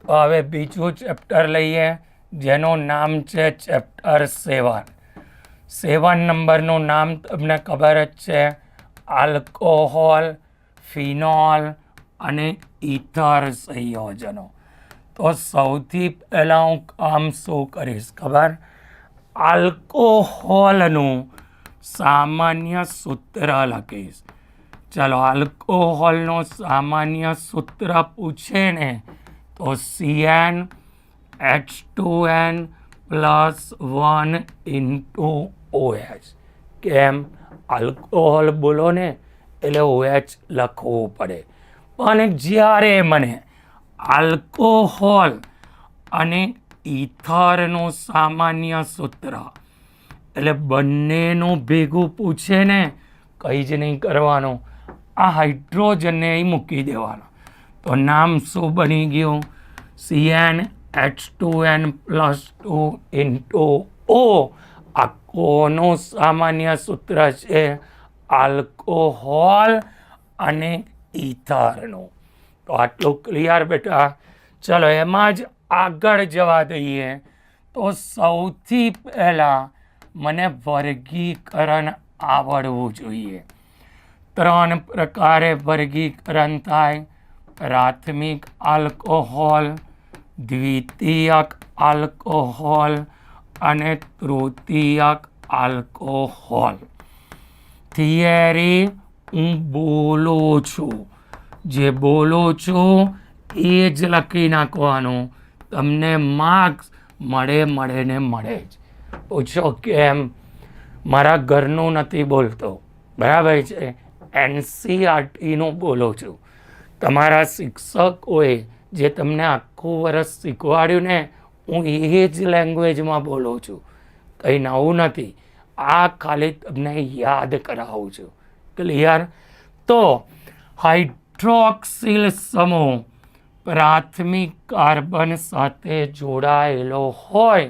તો હવે બીજું ચેપ્ટર લઈએ જેનું નામ છે ચેપ્ટર 7 નંબરનું નામ તમને ખબર જ છે, આલ્કોહોલ, ફિનોલ અને ઇથર સંયોજનો. તો સૌથી પહેલાં હું કામ શું કરીશ ખબર? આલ્કોહોલનું સામાન્ય સૂત્ર લખીશ. ચલો, આલ્કોહોલનું સામાન્ય સૂત્ર પૂછે ને તો CnH2n +1 × OH. કેમ? આલ્કોહોલ બોલો ને એટલે OH લખવું પડે. પણ જ્યારે મને આલ્કોહોલ અને ઇથરનું સામાન્ય સૂત્ર એટલે બંનેનું ભેગું પૂછે ને, કંઈ જ નહીં કરવાનું, આ હાઇડ્રોજનને મૂકી દેવાનો. તો નામ શું બની ગયું? CnH2n +2 × O. આ કોનું સામાન્ય સૂત્ર છે? આલ્કોહોલ અને ઇથરનું. તો આટલું ક્લિયર બેટા? ચલો એમાં જ આગળ જવા દઈએ. તો સૌથી પહેલાં મને વર્ગીકરણ આવડવું જોઈએ. 3 પ્રકારે વર્ગીકરણ થાય: પ્રાથમિક આલ્કોહોલ, દ્વિતીયક આલ્કોહોલ અને તૃતીયક આલ્કોહોલ. થિયરી હું બોલું છું, જે બોલું છું એ જ લખી નાખવાનું. તમને માર્ક્સ મળે જ. પૂછો કેમ? મારા ઘરનું નથી બોલતો, બરાબર છે, NCERTનું બોલું છું. તમારા શિક્ષકોએ જે તમને આખું વર્ષ શીખવાડ્યું ને, હું એ જ લેંગ્વેજમાં બોલું છું, કંઈ નવું નથી. આ ખાલી તમને યાદ કરાવું છું. ક્લિયર? તો હાઇડ્રોક્સિલ સમૂહ પ્રાથમિક કાર્બન સાથે જોડાયેલો હોય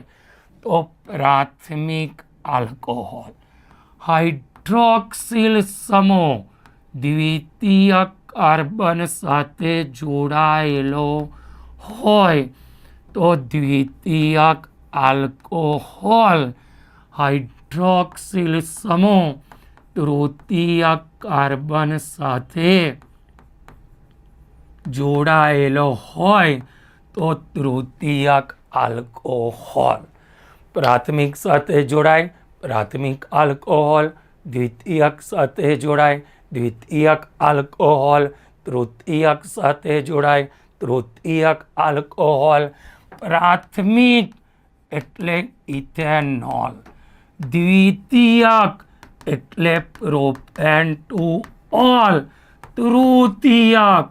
તો પ્રાથમિક આલ્કોહોલ. હાઇડ્રોક્સિલ સમૂહ દ્વિતીયક કાર્બન સાથે જોડાયેલો હોય તો દ્વિતીયક આલ્કોહોલ. હાઇડ્રોક્સિલ સમૂહ તૃતીયક કાર્બન સાથે જોડાયેલો હોય તો તૃતીયક આલ્કોહોલ. પ્રાથમિક સાથે જોડાય પ્રાથમિક આલ્કોહોલ, દ્વિતીયક સાથે જોડાય દ્વિતીયક આલ્કોહોલ, તૃતીયક સાથે જોડાય તૃતીયક આલ્કોહોલ. પ્રાથમિક એટલે ઇથેનોલ, દ્વિતીયક એટલે પ્રોપેન-2-ઓલ, તૃતીયક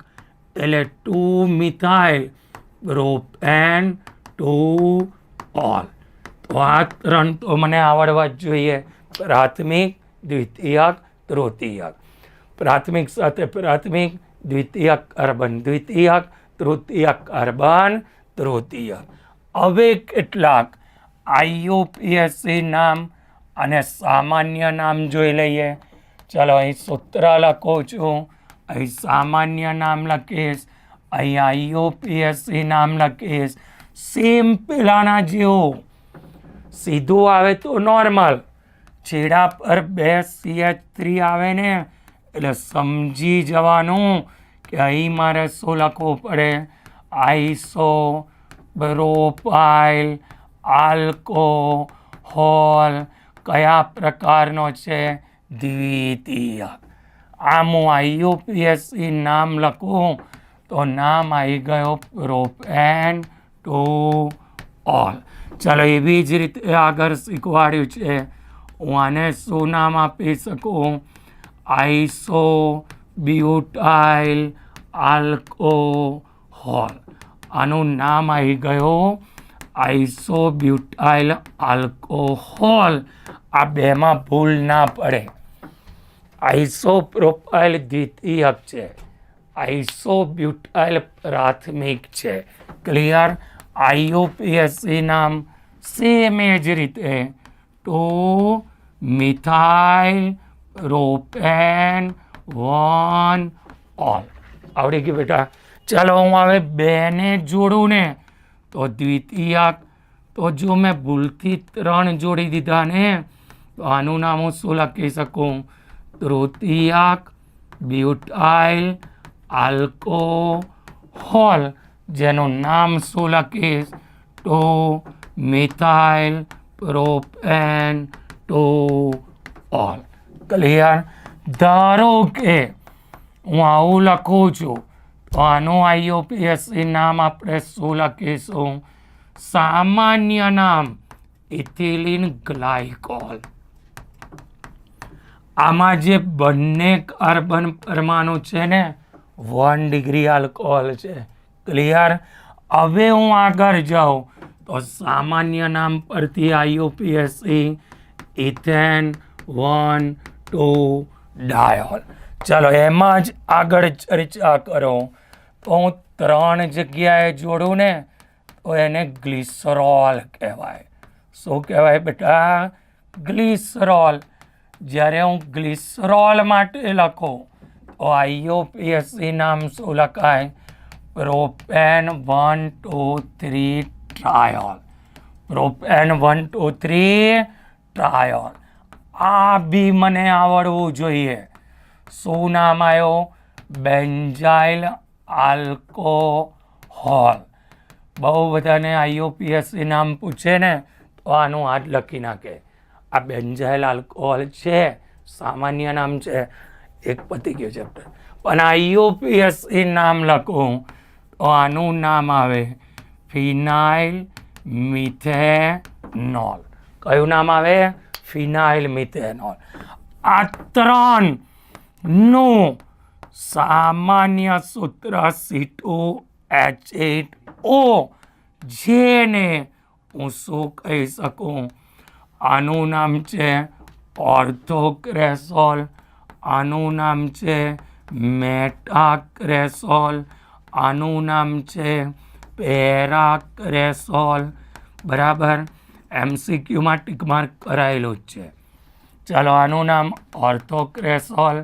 એટલે 2-મિથાઇલ પ્રોપેન-2-ઓલ. તો આ 3 તો મને આવડવા જ જોઈએ: પ્રાથમિક, દ્વિતીયક, તૃતીયક. પ્રાથમિક સાથે પ્રાથમિક, દ્વિતીયક કાર્બન દ્વિતીયક, તૃતીયક કાર્બન તૃતીયક. હવે કેટલાક IUPAC નામ અને સામાન્ય નામ જોઈ લઈએ. ચાલો, અહીં સૂત્ર લખું છું, અહીં સામાન્ય નામ લખીશ, અહીં IUPAC નામ લખીશ. સેમ પેલાના જેવું સીધું આવે તો નોર્મલ, છેડા પર 2 CH3 આવે ને એટલે સમજી જવાનું કે અહીં મારે શું લખવું પડે? આઇસોપ્રોપાઇલ આલ્કોહોલ. કયા પ્રકારનો છે? દ્વિતીયક. આમ હું IUPAC નામ લખું તો નામ આવી ગયો પ્રોપેન-2-ઓલ. ચાલો, એવી જ રીતે આગળ શીખવાડ્યું છે. હું આને શું નામ આપી શકું? આઇસોબ્યુટાઇલ આલ્કોહોલ. આનું નામ આવી ગયું આઇસોબ્યુટાઇલ આલ્કોહોલ. આ બેમાં ભૂલ ના પડે. આઇસોપ્રોપાઇલ દ્વિતીયક છે, આઇસોબ્યુટાઇલ પ્રાથમિક છે. ક્લિયર? IUPAC નામ સેમ એ જ રીતે 2-મિથાઇલ પ્રોપેન-1-ઓલ. આવડી ગયું બેટા? ચાલો હું હવે બેને જોડું ને તો દ્વિતીયક, તો જો મેં ભૂલથી 3 જોડી દીધા ને તો આનું નામ હું શું લખી શકું? તૃતીયક બ્યુટાઇલ આલ્કોહોલ, જેનું નામ શું લખીશ? તો methyl propane to all. Clear? ધારો કે હું આવું લખું છું તો આનું IUPAC નામ આપણે શું લખીશું? સામાન્ય નામ ઇથિલિન ગ્લાયકોલ. આમાં જે બંને કાર્બન પરમાણુ છે ને 1 ડિગ્રી આલ્કોહોલ છે. ક્લિયર? હવે હું આગળ જાઉં તો સામાન્ય નામ પરથી IUPAC ઇથેન 1,2 ડાયોલ. ચલો એમાં જ આગળ ચર્ચા કરો. તો હું 3 જગ્યાએ જોડું ને તો એને ગ્લિસરોલ કહેવાય. શું કહેવાય બેટા? ગ્લિસરોલ. જ્યારે હું ગ્લિસરોલ માટે લખું તો IUPAC નામ શું લખાય? પ્રોપેન 1, 2, 3 ટ્રાયોલ. પ્રોપેન 1, 2, 3 ટ્રાયોલ. આ બી મને આવડવું જોઈએ. શું નામ આવ્યો? Benzyl alcohol. બહુ બધાને IUPAC નામ પૂછે ને તો આનું હાથ લખી નાખે. આ બેન્ઝાઇલ આલ્કોહોલ છે, સામાન્ય નામ છે. એક પતી ગયું ચેપ્ટર. પણ IUPAC નામ લખું તો આનું નામ આવે ફિનાઇલ મિથેનોલ. કયું નામ આવે? ફિનાઇલ મિથેનોલ. આ 3 નું સામાન્ય સૂત્ર C2H8O, જેને હું શું કહી શકું? આનું નામ છે ઓર્થોક્રેસોલ, આનું નામ છે મેટાક્રેસોલ, આનું નામ છે પેરાક્રેસોલ. બરાબર? MCQમાં ટીક માર્ક કરાયેલું જ છે. ચાલો આનું નામ ઓર્થોક્રેસોલ,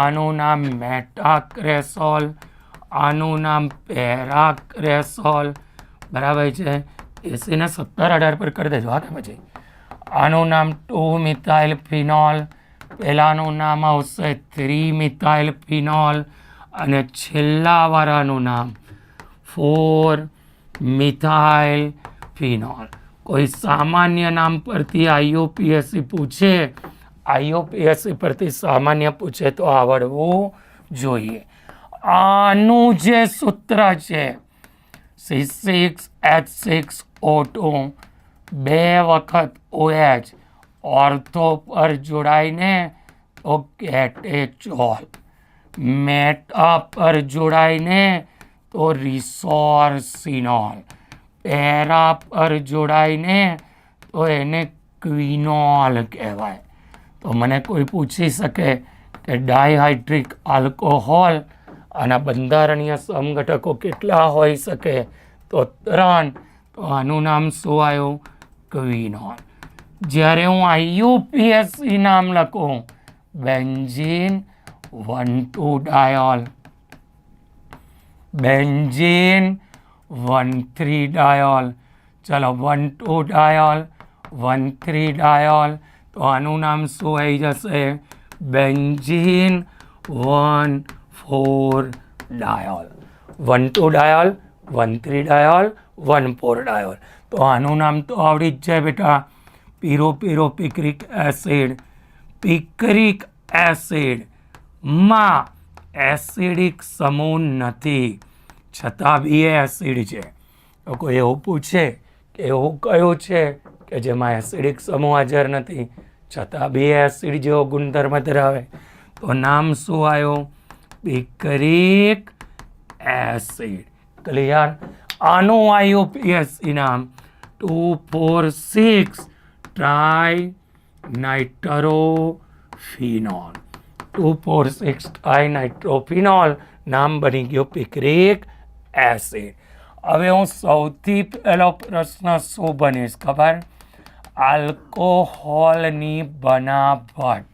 આનું નામ મેટાક્રેસોલ, આનું નામ પેરાક્રેસોલ. બરાબર છે? 80 ને 70 18 પર કરી દેજો. હા કે પછી આનું નામ 2 મિથાઇલ ફિનોલ, પહેલાનું નામ આવશે 3 મિથાઇલ ફિનોલ અને છેલ્લા વાળાનું નામ 4 મિથાઇલ ફિનોલ. કોઈ સામાન્ય નામ પરથી IUPAC પૂછે, IUPAC પરથી સામાન્ય પૂછે તો આવડવું જોઈએ. આનું જે સૂત્ર છે C6H6O2, 2 વખત OH, ઓર્થો પર જોડાઈને તો કેટેચોલ, મેટા પર જોડાઈને તો રિસોર્સિનોલ, પેરા પર જોડાઈને તો એને ક્વિનોલ કહેવાય. તો મને કોઈ પૂછી શકે કે ડાયહાઇડ્રિક આલ્કોહોલ આના બંધારણીય સમઘટકો કેટલા હોઈ શકે? તો 3. તો આનું નામ શું આવ્યું? ક્વિનોલ. જ્યારે હું IUPAC નામ લખું, બેન્ઝીન 1,2 ડાયોલ, બેન્ઝીન 1,3 ડાયોલ. ચલો 1,2 ડાયોલ, 1,3 ડાયોલ. તો આનું નામ શું આવી જશે? Benzene 1,4 diol. 1,2 diol, 1,3 diol, 1,4 diol. તો આનું નામ તો આવડી જ જાય બેટા. Picric acid. પિક્રિક એસિડમાં એસિડિક સમૂહ નથી, છતાં બી એસિડ છે. તો કોઈ એવું પૂછે કે એવું કયું છે કે જેમાં એસિડિક સમૂહ હાજર નથી છતાં બી એસિડ જેવો ગુણધર્મ ધરાવે? તો નામ શું આવ્યું? Picric acid. ક્લિયર? આનું IUPAC નામ 2,4,6 ટ્રાઇનાઇટ્રોફિનોલ. 2,4,6 ટ્રાઇનાઇટ્રોફિનોલ નામ બની ગયો પિક્રિક એસિડ. હવે હું સૌથી પહેલો પ્રશ્ન શું બનીશ ખબર? આલ્કોહોલની બનાવટ.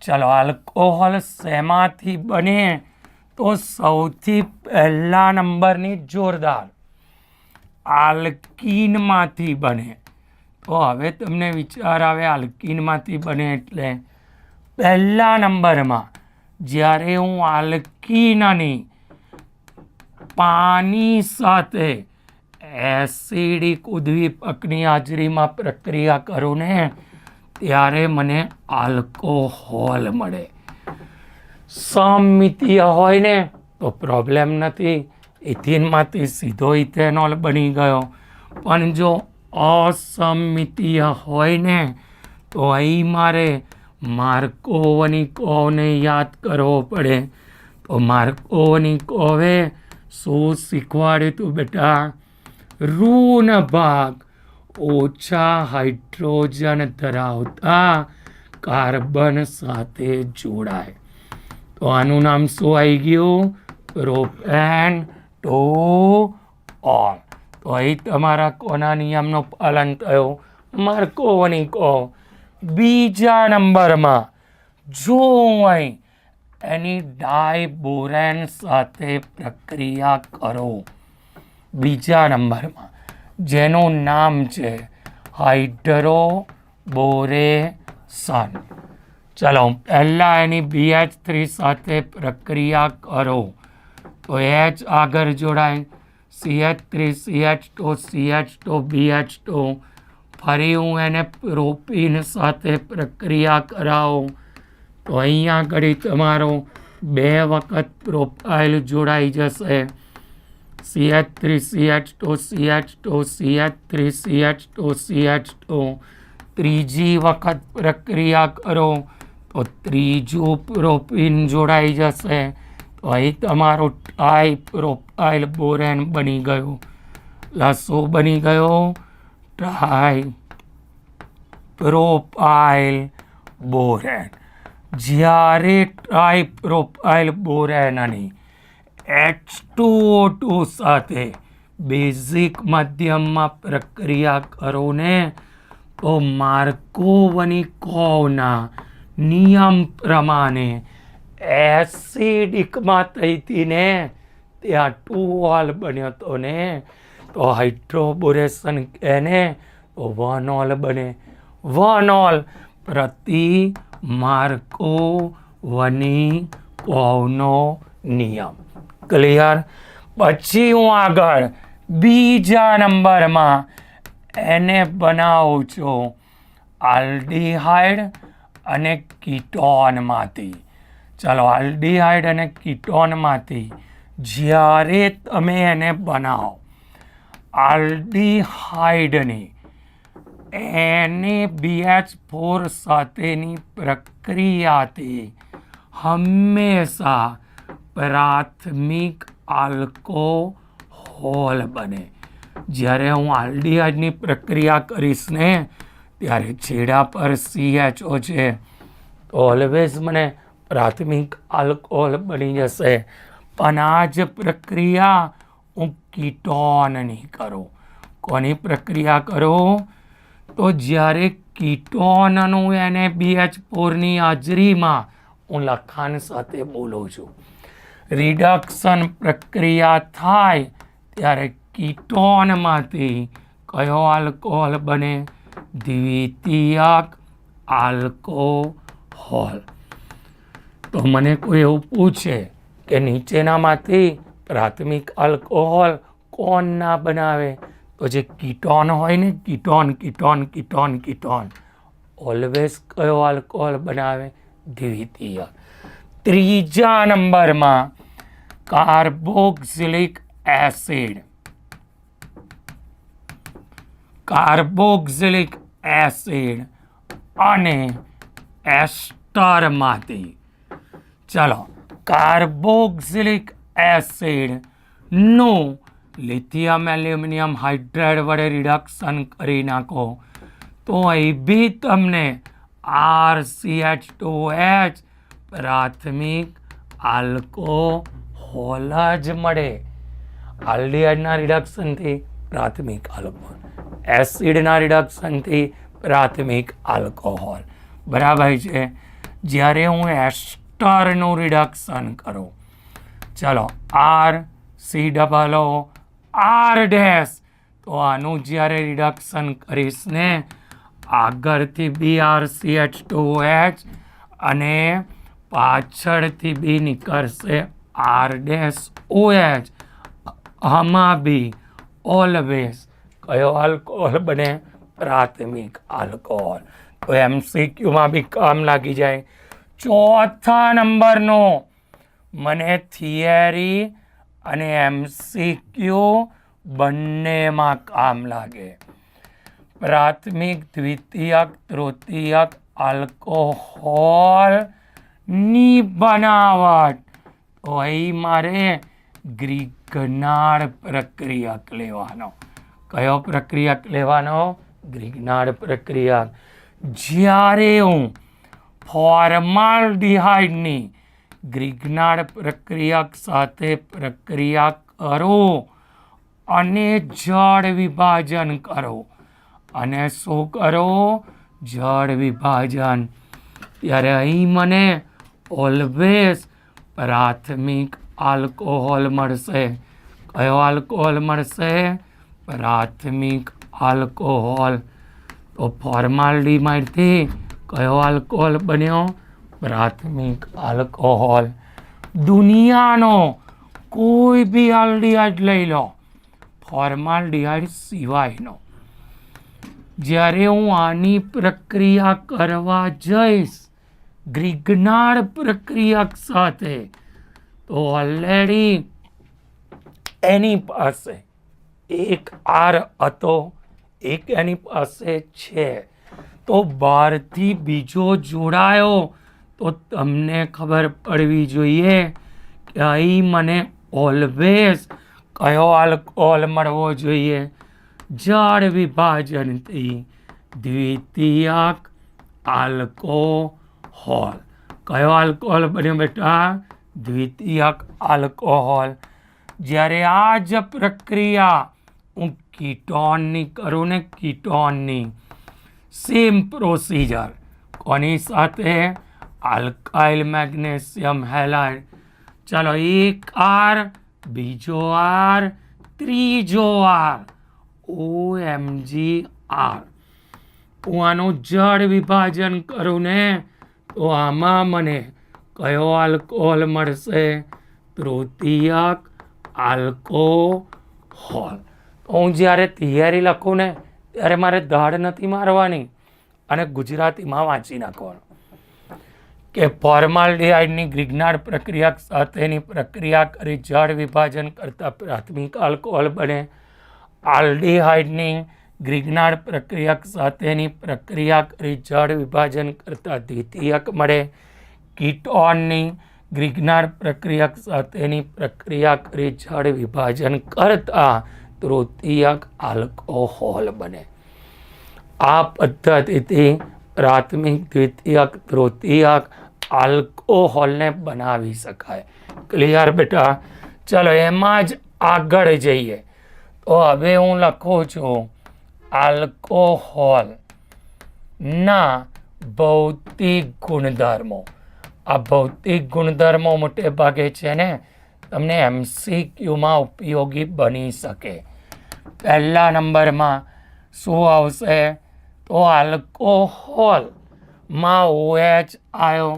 ચલો આલ્કોહોલ શેમાંથી બને? તો સૌથી પહેલા નંબરની જોરદાર આલ્કીનમાંથી બને. તો હવે તમને વિચાર આવે આલ્કીનમાંથી બને એટલે પહેલા નંબરમાં જ્યારે હું આલ્કીનની પાણી સાથે એસિડિક ઉદ્દીપકની હાજરીમાં પ્રક્રિયા કરું ને ત્યારે મને આલ્કોહોલ મળે. સમમિતીય હોય ને તો પ્રોબ્લેમ નથી, ઇથિનમાંથી સીધો ઇથેનોલ બની ગયો. પણ જો અસમમિતીય હોય ને તો અહીં મારે માર્કોવનિકોવને યાદ કરવો પડે. તો માર્કોવનિકોવે શું શીખવાડ્યું હતું બેટા? ઋણ ભાગ ઓછા હાઇડ્રોજન ધરાવતા કાર્બન સાથે જોડાય. તો આનું નામ શું આવી ગયું? Propane to all. તો અહીં તમારા કોના નિયમનો પાલન થયો? માર્કોવનિકોવ. બીજા નંબરમાં જો હું અહીં એની ડાયબોરેન સાથે પ્રક્રિયા કરો, બીજા નંબરમાં જેનું નામ છે હાઇડ્રોબોરેશન. ચલો પહેલાં એની BH3 સાથે પ્રક્રિયા કરો તો H આગળ જોડાય, CH3 CH2 CH2 BH2. ફરી હું એને પ્રોપીન સાથે પ્રક્રિયા કરાવું તો અહીંયા આગળ તમારો 2 વખત પ્રોપાઇલ જોડાઈ જશે. CH3 CH2 CH2 CH3 CH2 CH2. ત્રીજી વખત પ્રક્રિયા કરો તો ત્રીજું પ્રોપીન જોડાઈ જશે. તો અહીં તમારો ટાઈ પ્રોપાઇલ બોરેન બની ગયું. શું બની ગયો? Tri propyl borane. જ્યારે ટાઈ પ્રોપાઇલ બોરેનની H2O2 સાથે બેઝિક માધ્યમમાં પ્રક્રિયા કરો ને તો માર્કોવનિકોવના નિયમ પ્રમાણે એસિડિકમાં થઈથી ને ત્યાં 2 ઓલ બન્યો હતો ને તો હાઇડ્રોબોરેશન એને તો 1 ઓલ બને. 1 ઓલ પ્રતિ માર્કોવનિકોવનો નિયમ. ક્લિયર? પછી હું આગળ બીજા નંબરમાં એને બનાવું છું આલ્ડીહાઇડ અને કીટોનમાંથી. ચાલો આલ્ડીહાઇડ અને કીટોનમાંથી જ્યારે તમે એને બનાવો, આલ્ડીહાઇડની NaBH4 સાથેની પ્રક્રિયાથી હંમેશા પ્રાથમિક આલ્કોહોલ બને. જ્યારે હું આલ્ડીહાઇડની પ્રક્રિયા કરીશ ને ત્યારે છેડા પર CHO છે તો ઓલવેઝ મને પ્રાથમિક આલ્કોહોલ બની જશે. પણ આ જ પ્રક્રિયા હું કીટોનની કરું. કોની પ્રક્રિયા કરું? તો જ્યારે કીટોનનું NaBH4ની હાજરીમાં હું લખાણ સાથે બોલું છું, રિડક્શન પ્રક્રિયા થાય ત્યારે કીટોનમાંથી કયો આલ્કોહોલ બને? દ્વિતીયક આલ્કોહોલ. તો મને કોઈ એવું પૂછે કે નીચેનામાંથી પ્રાથમિક આલ્કોહોલ કોણ ના બનાવે? તો જે કીટોન હોય ને, ketone ketone ketone ketone always કયો આલ્કોહોલ બનાવે? દ્વિતીયક. ત્રીજા નંબરમાં કાર્બોક્સિલિક એસિડ. કાર્બોક્સિલિક એસિડ અને એસ્ટરમાંથી. ચલો કાર્બોક્સિલિક એસિડનું લિથિયમ એલ્યુમિનિયમ હાઇડ્રાઇડ વડે રિડક્શન કરી નાખો તો અહીં બી તમને RCH2H પ્રાથમિક આલ્કોહોલ જ મળે. આલ્ડીહાઇડના રિડક્શનથી પ્રાથમિક આલ્કોહોલ, એસિડના રિડક્શનથી પ્રાથમિક આલ્કોહોલ. બરાબર છે? જ્યારે હું એસ્ટરનું રિડક્શન કરું ચલો R C double O R dash, તો આનું જ્યારે રિડક્શન કરીશ ને આગળથી BrCH2OH અને પાછળથી બી નીકળશે આર ડેશ OH. આમાં બી ઓલવેઝ કયો આલ્કોહોલ બને? પ્રાથમિક આલ્કોહોલ. તો MCQમાં બી કામ લાગી જાય. ચોથા નંબરનો મને થિયરી અને MCQ બંનેમાં કામ લાગે. પ્રાથમિક દ્વિતીયક તૃતીયક આલ્કોહોલની બનાવટ, તો અહીં મારે ગ્રિગ્નાર્ડ પ્રક્રિયક લેવાનો. કયો પ્રક્રિયક લેવાનો? ગ્રિગ્નાર્ડ પ્રક્રિયક. જ્યારે હું ફોર્માલ્ડિહાઇડની ગ્રિગ્નાર્ડ પ્રક્રિયક સાથે પ્રક્રિયા કરું અને જળ વિભાજન કરો, અને શું કરો? જળ વિભાજન, ત્યારે અહીં મને ઓલવેઝ પ્રાથમિક આલ્કોહોલ મળશે. કયો આલ્કોહોલ મળશે? પ્રાથમિક આલ્કોહોલ. તો ફોર્માલ્ડિહાઇડથી કયો આલ્કોહોલ બન્યો? પ્રાથમિક આલ્કોહોલ. દુનિયાનો કોઈ બી આલ્ડિહાઇડ લઈ લો, ફોર્માલ્ડિહાઇડ સિવાયનો, જ્યારે હું આની પ્રક્રિયા કરવા જઈશ ગ્રિગ્નાર્ડ પ્રક્રિયક સાથે, તો ઓલરેડી એની પાસે એક આર હતો, એક એની પાસે છે, તો બહારથી બીજો જોડાયો તો તમને ખબર પડવી જોઈએ કે અહીં મને ઓલવેઝ કયો આલ્કોહોલ મળવો જોઈએ? જળ વિભાજનથી દ્વિતીયક આલ્કોહોલ. કયો આલ્કોહોલ બન્યો બેટા? દ્વિતીયક આલ્કોહોલ. જ્યારે આ જ પ્રક્રિયા હું કીટોનની કરું ને, કીટોનની સેમ પ્રોસિજર, કોની સાથે? Alkyl magnesium halide. ચાલો એક આર, બીજો આર, ત્રીજો આર, OMgR. હું આનું જળ વિભાજન કરું ને, તો આમાં મને કયો આલ્કોહોલ મળશે? તૃતીયક આલ્કોહોલ. હું જ્યારે થિયરી લખું ને ત્યારે મારે દાઢ નથી મારવાની અને ગુજરાતીમાં વાંચી નાખવાનું કે ફોર્માલ્ડિહાઇડની ગ્રિગ્નાર્ડ પ્રક્રિયક સાથેની પ્રક્રિયા કરી જળ વિભાજન કરતા પ્રાથમિક આલ્કોહોલ બને. આલ્ડિહાઇડની ગ્રિગ્નાર્ડ પ્રક્રિયક સાથેની પ્રક્રિયા કરી જળ વિભાજન કરતા દ્વિતીયક મળે. કીટોનની ગ્રિગ્નાર્ડ પ્રક્રિયક સાથેની પ્રક્રિયા કરી જળ વિભાજન કરતા તૃતીયક આલ્કોહોલ બને. આ પદ્ધતિથી પ્રાથમિક દ્વિતીયક તૃતીયક આલ્કોહોલને બનાવી શકાય. ક્લિયર બેટા? ચલો એમાં જ આગળ જઈએ. તો હવે હું લખું છું આલ્કોહોલ ના ભૌતિક ગુણધર્મો. આ ભૌતિક ગુણધર્મો મોટે ભાગે છે ને તમને MCQમાં ઉપયોગી બની શકે. પહેલા નંબરમાં શું આવશે? તો આલ્કોહોલમાં OH આયો,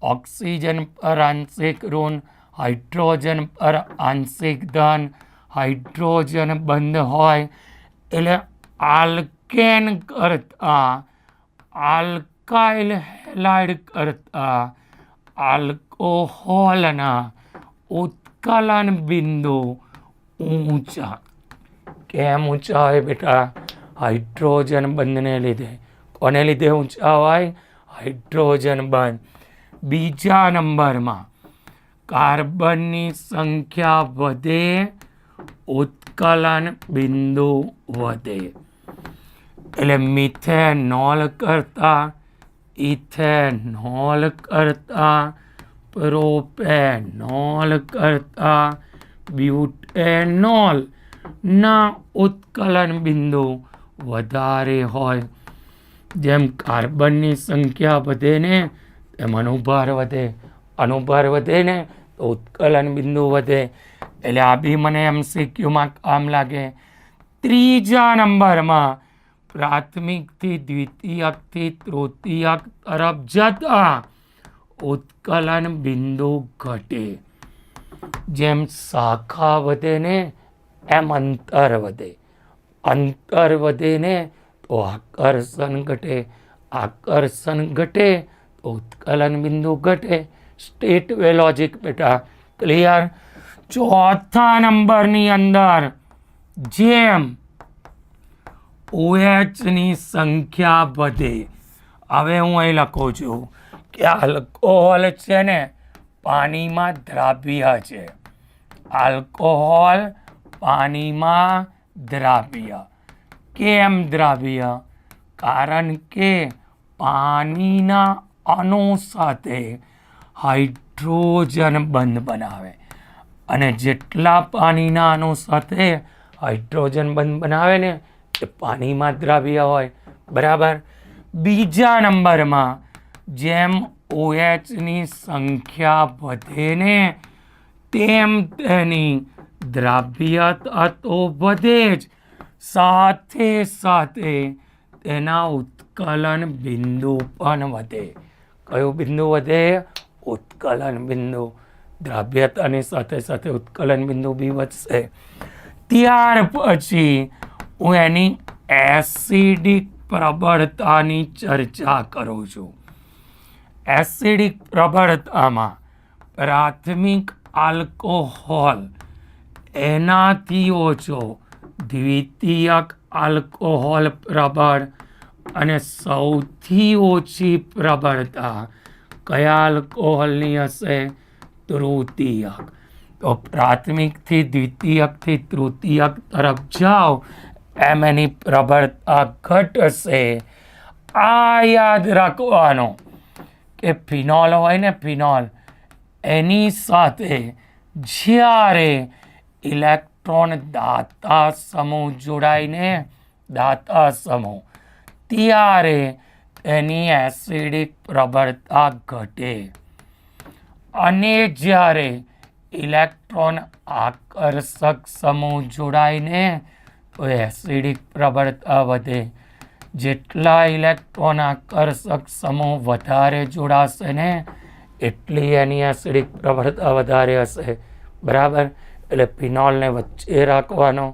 ઓક્સિજન પર આંશિક ઋણ, હાઇડ્રોજન પર આંશિક ધન, હાઇડ્રોજન બંધ હોય એટલે આલ્કેન કરતા આલ્કાઇલ હેલાઇડ કરતા આલ્કોહોલના ઉત્કલન બિંદુ ઊંચા. કેમ ઊંચા હોય બેટા? હાઇડ્રોજન બંધને લીધે. કોને લીધે ઊંચા હોય? હાઇડ્રોજન બંધ. બીજા નંબરમાં કાર્બનની સંખ્યા વધે, ઉત્કલન બિંદુ વધે. એટલે મિથેનોલ કરતા ઇથેનોલ કરતા પ્રોપેનોલ કરતા બ્યુટેનોલ ના ઉત્કલન બિંદુ વધારે હોય. જેમ કાર્બનની સંખ્યા વધે ને તેમ અણુભાર વધે, અણુભાર વધે ને તો ઉત્કલન બિંદુ વધે. એટલે આ બી મને MCQમાં કામ લાગે. ત્રીજા નંબરમાં પ્રાથમિકથી દ્વિતીયકથી તૃતીયક તરફ જતા ઉત્કલન બિંદુ ઘટે. જેમ શાખા વધે ને એમ અંતર વધે. અંતર વધે ને તો આકર્ષણ ઘટે. આકર્ષણ ઘટે તો ઉત્કલન બિંદુ ઘટે. સ્ટેટ વે લોજિક બેટા. ક્લિયર. ચોથા નંબરની અંદર જેમ OH ની સંખ્યા વધે. હવે હું અહીં લખું છું કે આલ્કોહોલ છે ને પાણીમાં દ્રાવ્ય છે. આલ્કોહોલ પાણીમાં દ્રાવ્ય. કેમ દ્રાવ્ય? કારણ કે પાણીના અણુ સાથે હાઇડ્રોજન બંધ બનાવે. અને જેટલા પાણીના અણુ સાથે હાઇડ્રોજન બંધ બનાવે ને એ પાણીમાં દ્રાવ્ય હોય. બરાબર. બીજા નંબરમાં જેમ OH ની સંખ્યા વધે ને તેમ તેની દ્રાવ્યતા તો વધે જ, સાથે સાથે તેના ઉત્કલન બિંદુ પણ વધે. કયું બિંદુ વધે? ઉત્કલન બિંદુ. દ્રાવ્યતાની સાથે સાથે ઉત્કલન બિંદુ બી વધશે. ત્યાર પછી હું એની એસિડિક પ્રબળતાની ચર્ચા કરું છું. એસિડિક પ્રબળતામાં પ્રાથમિક આલ્કોહોલ એનાથી ઓછો દ્વિતીયક આલ્કોહોલ પ્રબળ અને સૌથી ઓછી પ્રબળતા કયા આલ્કોહોલની હશે? તૃતીયક. તો પ્રાથમિકથી દ્વિતીયકથી તૃતીયક તરફ જાઓ એમ એની પ્રબળતા ઘટશે. આ યાદ રાખવાનું કે ફિનોલ હોય ને, ફિનોલ એની સાથે જ્યારે ઇલેક્ટ્રોન દાતા સમૂહ જોડાઈને દાતા સમૂહ ત્યારે એની એસિડિક પ્રબળતા ઘટે. અને જ્યારે ઇલેક્ટ્રોન આકર્ષક સમૂહ જોડાઈને તો એસિડિક પ્રબળતા વધે. જેટલા ઇલેક્ટ્રોન આકર્ષક સમૂહ વધારે જોડાશે ને એટલી એની એસિડિક પ્રબળતા વધારે હશે. બરાબર. એટલે ફિનોલને વચ્ચે રાખવાનો.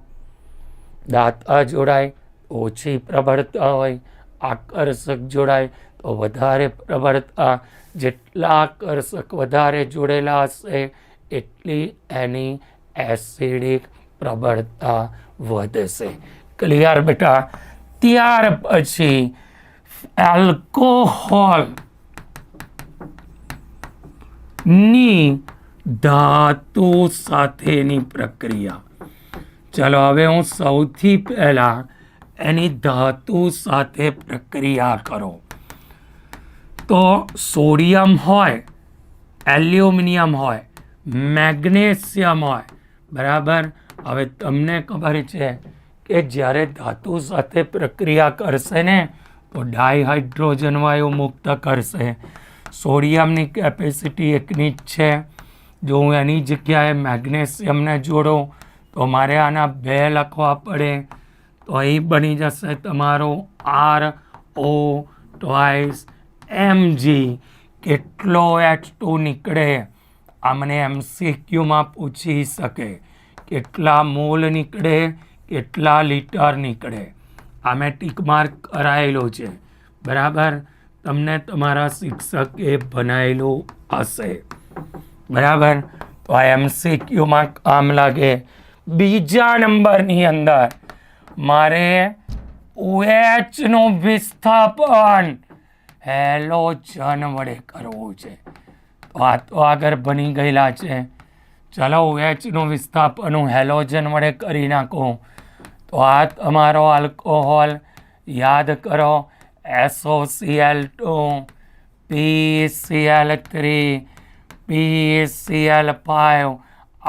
દાતા જોડાય ઓછી પ્રબળતા હોય, આકર્ષક જોડાય તો વધારે પ્રબળતા. જેટલા આકર્ષક વધારે જોડેલા હશે એટલી એની એસિડિક પ્રબળતા વધશે. ક્લિયર બેટા. ત્યાર પછી આલ્કોહોલ ની ધાતુ સાથેની પ્રક્રિયા. ચલો હવે હું સૌથી પહેલા એની ધાતુ સાથે પ્રક્રિયા કરો. તો સોડિયમ હોય, એલ્યુમિનિયમ હોય, મેગ્નેશિયમ હોય. બરાબર. હવે તમને ખબર છે કે જ્યારે ધાતુ સાથે પ્રક્રિયા કરશે ને તો ડાયહાઇડ્રોજન વાયુ મુક્ત કરશે. સોડિયમની કેપેસિટી એકની જ છે. જો હું એની જગ્યાએ મેગ્નેશિયમને જોડું તો મારે આના 2 લખવા પડે. તો અહીં બની જશે તમારો RO2 Mg. કેટલો H2 નીકળે? આ મને MCQમાં પૂછી શકે. કેટલા મોલ નીકળે? કેટલા લીટર નીકળે? આ મેં ટીક માર્ક કરાયેલો છે. બરાબર. તમને તમારા શિક્ષકે બનાવેલું હશે. બરાબર. તો આ MCQમાં કામ લાગે. બીજા નંબરની અંદર મારે OH નું વિસ્થાપન હેલોજન વડે કરવું છે. તો આ તો આગળ બની ગયેલા છે. ચલો OH નું વિસ્થાપન હું હેલોજન વડે કરી નાખું. તો આ તમારો આલ્કોહોલ યાદ કરો. SOCl2 PCl3 PCl5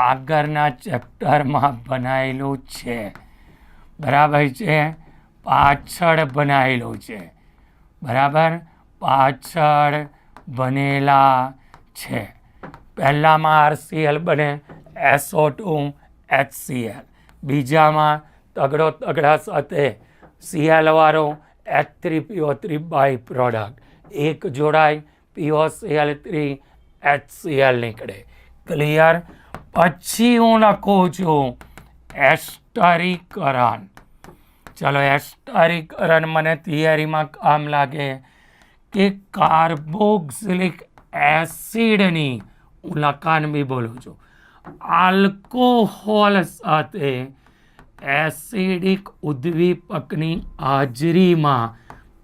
આગળના ચેપ્ટરમાં બનાવેલું છે. બરાબર છે. પાછળ બનાવેલું છે. બરાબર. પાછળ બનેલા છે. પહેલામાં RCl બને SO2 HCl, બીજામાં તગડા સાથે Cl વાળો H3PO3 બાય પ્રોડક્ટ, એક જોડાય POCl3 HCl નીકળે. ક્લિયર? પછી હું લખું છું એસ્ટરીકરણ. ચલો, એસ્ટરીકરણ મને થિયરીમાં કામ લાગે કે કાર્બોક્સિલિક એસિડની, હું લખાણ બી બોલું છું, આલ્કોહોલ સાથે એસિડિક ઉદ્દીપકની હાજરીમાં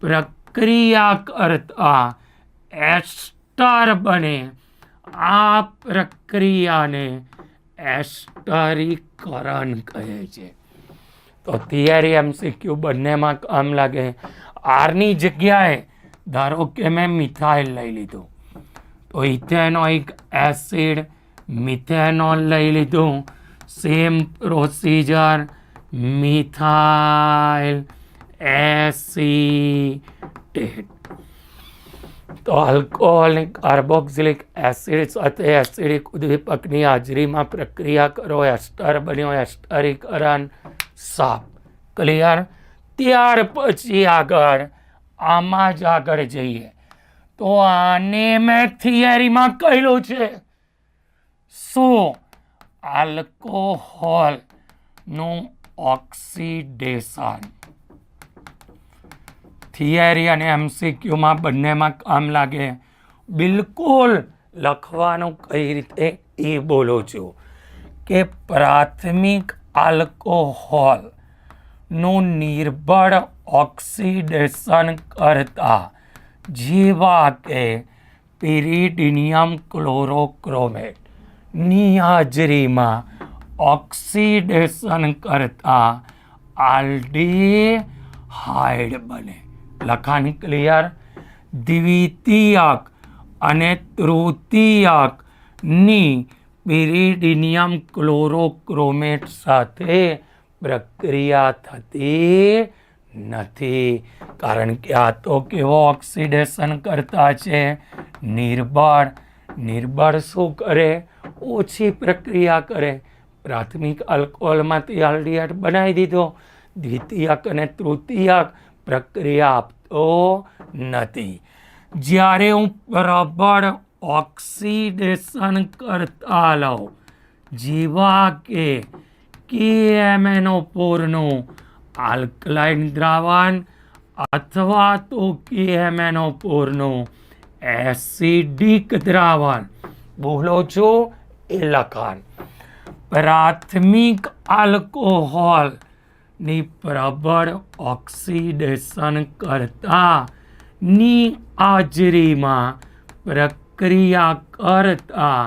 પ્રક્રિયા કરતા એસ્ટર બને. આ પ્રક્રિયાને એસ્ટરીકરણ કહે છે. તો થિયરી MCQ બંનેમાં કામ લાગે. આરની જગ્યાએ ધારો કે મેં મિથાઇલ લઈ લીધું, તો ઇથેનોઇક એસિડ મિથેનોલ લઈ લીધું, સેમ પ્રોસીજર, મિથાઇલ એસિટેટ. તો આલ્કોહોલ કાર્બોક્સિલિક એસિડ સાથે એસિડિક ઉદ્દીપકની હાજરીમાં પ્રક્રિયા કરો, એસ્ટર બન્યો, એસ્ટરીકરણ સાફ. ક્લિયર? ત્યાર પછી આગળ આમાં જ આગળ જઈએ તો આને મેં થિયરીમાં કહેલું છે શું? આલ્કોહોલનું ઓક્સિડેશન. થિયરી અને MCQમાં બંનેમાં કામ લાગે. બિલકુલ લખવાનું કઈ રીતે એ બોલું છું કે પ્રાથમિક આલ્કોહોલનું નિર્બળ ઓક્સિડેશન કરતા, જેવા કે પિરિડિનિયમ ક્લોરોક્રોમેટ ની હાજરીમાં ઓક્સિડેશન કરતા આલ્ડીહાઇડ બને. લખાણ ક્લિયર? દ્વિતીયક અને તૃતીયકની પિરિડિનિયમ ક્લોરોક્રોમેટ સાથે પ્રક્રિયા થતી નથી, કારણ કે આ તો કેવો ઓક્સિડેશન કરતા છે? નિર્બળ. નિર્બળ શું કરે? ઓછી પ્રક્રિયા કરે. પ્રાથમિક આલ્કોહોલમાંથી આલ્ડીહાઇડ બનાવી દીધો, દ્વિતીયક અને તૃતીયક પ્રક્રિયા આપતો નથી. જ્યારે હું પ્રબળ ઓક્સિડેશન કરતા લઉં, જેવા કે KMnO4નું આલ્કલાઇન દ્રાવણ અથવા તો KMnO4નું એસિડિક દ્રાવણ, બોલો છો એ લખાણ. પ્રાથમિક આલ્કોહોલની પ્રબળ ઓક્સિડેશન કરતા ની હાજરીમાં પ્રક્રિયા કરતા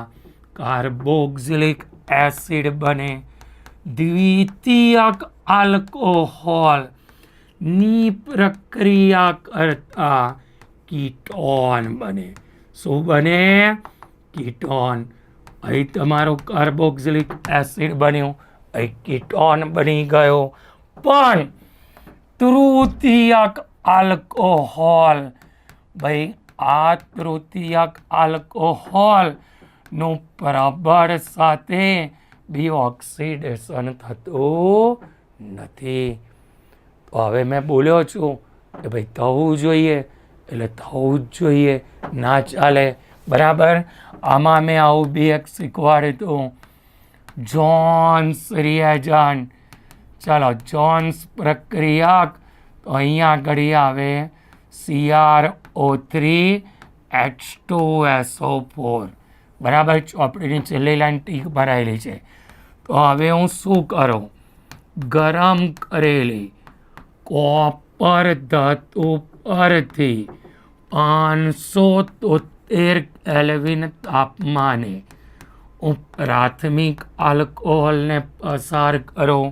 કાર્બોક્સિલિક એસિડ બને. દ્વિતીયક આલ્કોહોલની પ્રક્રિયા કરતા કીટોન બને. શું બને? કીટોન. અહીં તમારું કાર્બોક્સિલિક એસિડ બન્યું, અહીં કીટોન બની ગયો. પણ તૃતીયક આલ્કોહોલ, ભાઈ આ તૃતીયક આલ્કોહોલનું પ્રબળ સાથે બી ઓક્સિડેશન થતું નથી. તો હવે મેં બોલ્યો છું કે ભાઈ થવું જોઈએ એટલે થવું જ જોઈએ, ના ચાલે. બરાબર? આમાં મેં આવું બી એક શીખવાડ્યું, જોન્સ રિએજન્ટ. ચાલો, જોન્સ પ્રક્રિયા, તો અહીંયા આગળ આવે CrO3H2SO4. બરાબર? ચોપડીની છેલ્લી લાઈન ટીક ભરાયેલી છે. તો હવે હું શું કરું? ગરમ કરેલી કોપર ધાતુ પરથી 573 કેલ્વિન તાપમાને હું પ્રાથમિક આલ્કોહોલને પસાર કરું.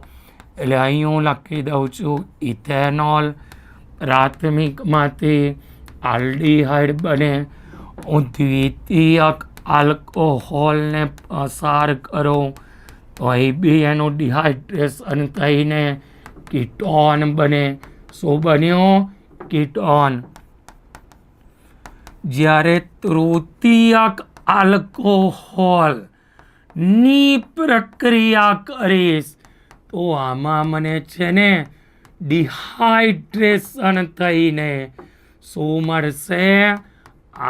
એટલે અહીં હું લખી દઉં છું ઇથેનોલ. પ્રાથમિકમાંથી આલ્ડીહાઇડ બને. હું દ્વિતીયક આલ્કોહોલને પસાર કરું તો અહીં બી એનું ડિહાઇડ્રેશન થઈને કીટોન બને. શું બન્યું? કીટોન. જ્યારે તૃતીયક આલ્કોહોલની પ્રક્રિયા કરીશ તો આમાં મને છે ને ડિહાઇડ્રેશન થઈને શું મળશે?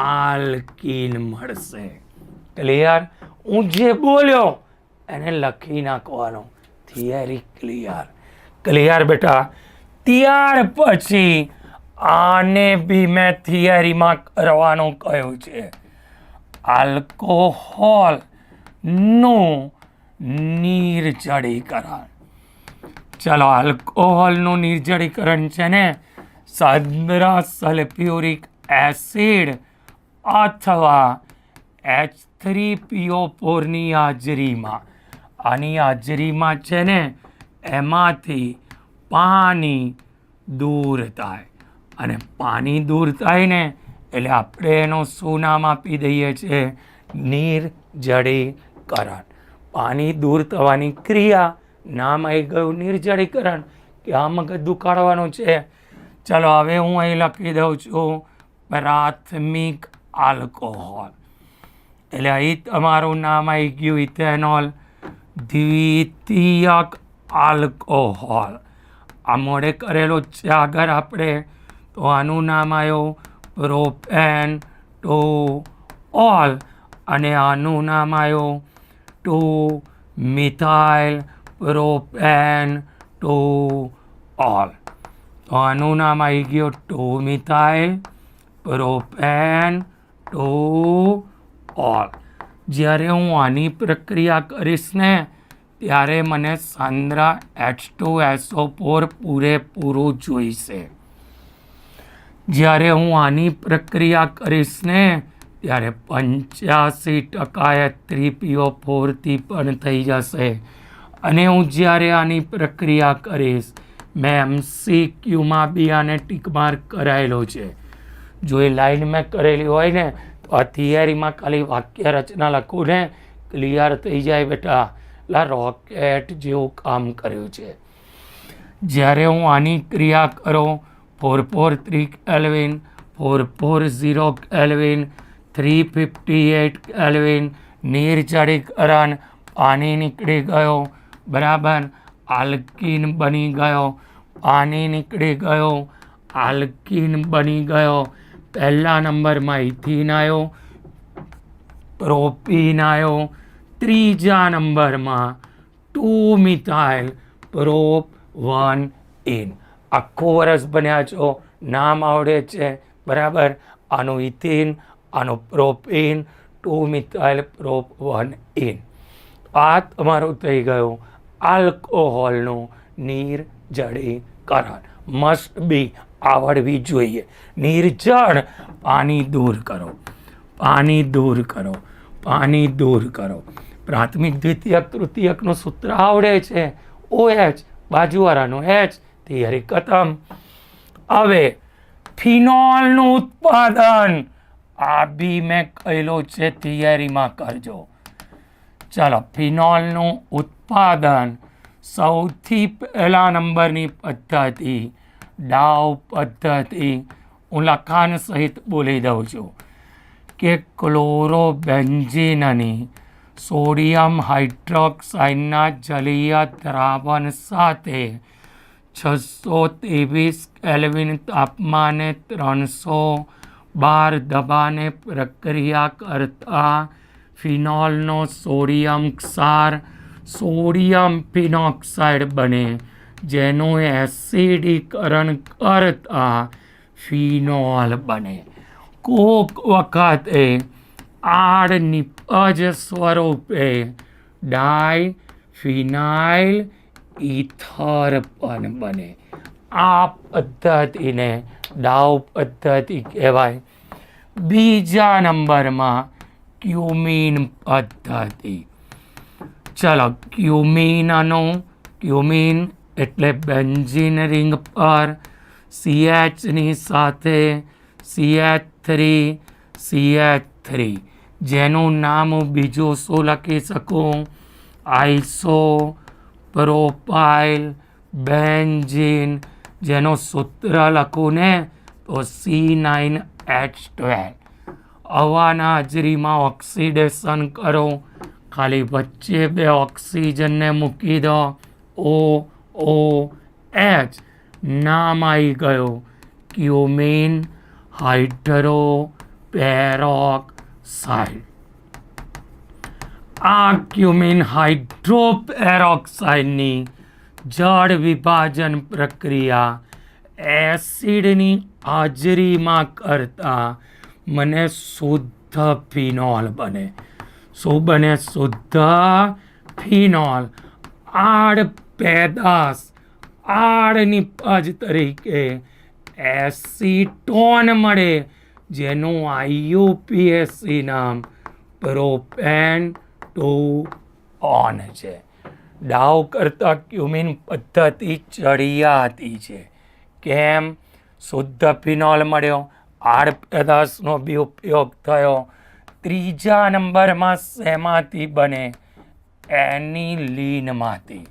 આલ્કીન મળશે. ક્લિયર? હું જે બોલ્યો એને લખી નાખવાનો. Theory clear? ક્લિયર બેટા? ત્યાર પછી આને બી મેં થિયરીમાં કરવાનું કહ્યું છે. આલ્કોહોલનું નિર્જળીકરણ. ચલો, આલ્કોહોલનું નિર્જળીકરણ છે ને સાંદ્ર સલ્ફ્યુરિક એસિડ અથવા H3PO4ની હાજરીમાં, આની હાજરીમાં છે ને એમાંથી પાણી દૂર થાય, અને પાણી દૂર થાય ને એટલે આપણે એનું શું નામ આપી દઈએ છીએ? નિર્જળીકરણ. પાણી દૂર થવાની ક્રિયા, નામ આવી ગયું નિર્જળીકરણ, કે આ મગજ દુખાડવાનું છે. ચલો, હવે હું અહીં લખી દઉં છું પ્રાથમિક આલ્કોહોલ. એટલે અહીં તમારું નામ આવી ગયું ઇથેનોલ. દ્વિતીયક આલ્કોહોલ આ મોડે કરેલો છે આગળ આપણે, તો આનું નામ આવ્યું પ્રોપેન ટુ ઓલ, અને આનું નામ આવ્યું 2-મિથાઇલ પ્રોપેન ટુ ઓલ. તો આનું નામ આવી ગયું 2-મિથાઇલ પ્રોપેન ટુ ઓલ. જ્યારે હું આની પ્રક્રિયા કરીશ ને ત્યારે મને સાંદ્ર H2SO4 પૂરેપૂરું જોઈશે. જ્યારે હું આની પ્રક્રિયા કરીશ ને ત્યારે 85% H3PO4થી પણ થઈ જશે. અને હું જ્યારે આની પ્રક્રિયા કરીશ, મેં MCQમાં બી આને ટીક માર્ક કરાયેલો છે. જો એ લાઈન મેં કરેલી હોય ને તો આ થિયરીમાં ખાલી વાક્ય રચના લખું ને ક્લિયર થઈ જાય બેટા. રોકેટ જેવું કામ કર્યું છે. જ્યારે હું આની ક્રિયા કરો 443 કેલ્વિન, 440 કેલ્વિન, 358 કેલ્વિન, નિર્જળીકરણ, પાણી નીકળી ગયો, બરાબર, આલ્કીન બની ગયો, પાણી નીકળી ગયો, આલ્કીન બની ગયો. પહેલા નંબરમાં ઇથિન આવ્યો, પ્રોપીન આવ્યો, ત્રીજા નંબરમાં 2-મિથાઇલ પ્રોપ 1-ઇન. આખું વર્ષ બન્યા છો, નામ આવડે છે, બરાબર. આનું ઇથિન, આનું પ્રોપીન, 2-મિથાઇલ પ્રોપ 1-ઇન. આ તમારું થઈ ગયું આલ્કોહોલનું નિર્જળીકરણ. મસ્ટ બી આવડવી જોઈએ. નિર્જળ પાણી દૂર કરો, પાણી દૂર કરો, પાણી દૂર કરો. પ્રાથમિક, દ્વિતીયક, તૃતીયકનું સૂત્ર આવડે છે. OH બાજુવાળાનું H. થિયરી ખતમ. હવે ફિનોલનું ઉત્પાદન આ બી મેં કહેલું છે, થિયરીમાં કરજો. ચાલો, ફિનોલનું ઉત્પાદન સૌથી પહેલા નંબરની પદ્ધતિ ડાઉ પદ્ધતિ. હું લખાણ સહિત બોલી દઉં છું કે ક્લોરોબેન્ઝીનની સોડિયમ હાઇડ્રોક્સાઇડના જલીય દ્રાવણ સાથે 623 કેલ્વિન તાપમાને 312 દબાણે પ્રક્રિયા કરતા ફિનોલનો સોડિયમ ક્ષાર સોડિયમ ફિનોક્સાઇડ બને, જેનું એસિડીકરણ કરતા ફિનોલ બને. કોક વખતે આડ નિપજ સ્વરૂપે ડાયફિનાઇલ ઇથર પણ બને. આ પદ્ધતિને ડાઉ પદ્ધતિ કહેવાય. બીજા નંબરમાં ક્યુમીન પદ્ધતિ. ચલો, ક્યુમીન એટલે બેન્ઝીન રિંગ પર CHની સાથે CH3 જેનું નામ બીજું શું લખી શકું? આઇસોપ્રોપાઇલ બેન્ઝીન. જેનું સૂત્ર લખું ને તો C9H12. હવાના હાજરીમાં ઓક્સિડેશન કરો, ખાલી વચ્ચે 2 ઓક્સિજનને મૂકી દો, OOH, નામ આવી ગયું ક્યુમિન હાઇડ્રોપેરોક્સાઇડ. આ ક્યુમિન હાઇડ્રોપેરોક્સાઇડની જળ વિભાજન પ્રક્રિયા એસિડની હાજરીમાં કરતા મને શુદ્ધ ફિનોલ બને. શું બને? શુદ્ધ ફિનોલ. આડ પેદાશ, આડની પજ તરીકે એસિટોન મળે, જેનું IUPAC નામ પ્રોપેન ટુ ઓન છે. ડાઉ કરતા ક્યુમિન પદ્ધતિ ચડિયાતી છે. કેમ? શુદ્ધ ફિનોલ મળ્યો, આડ પેદાશનો બી ઉપયોગ થયો. ત્રીજા નંબરમાં શેમાંથી બને? એનિલીનમાંથી.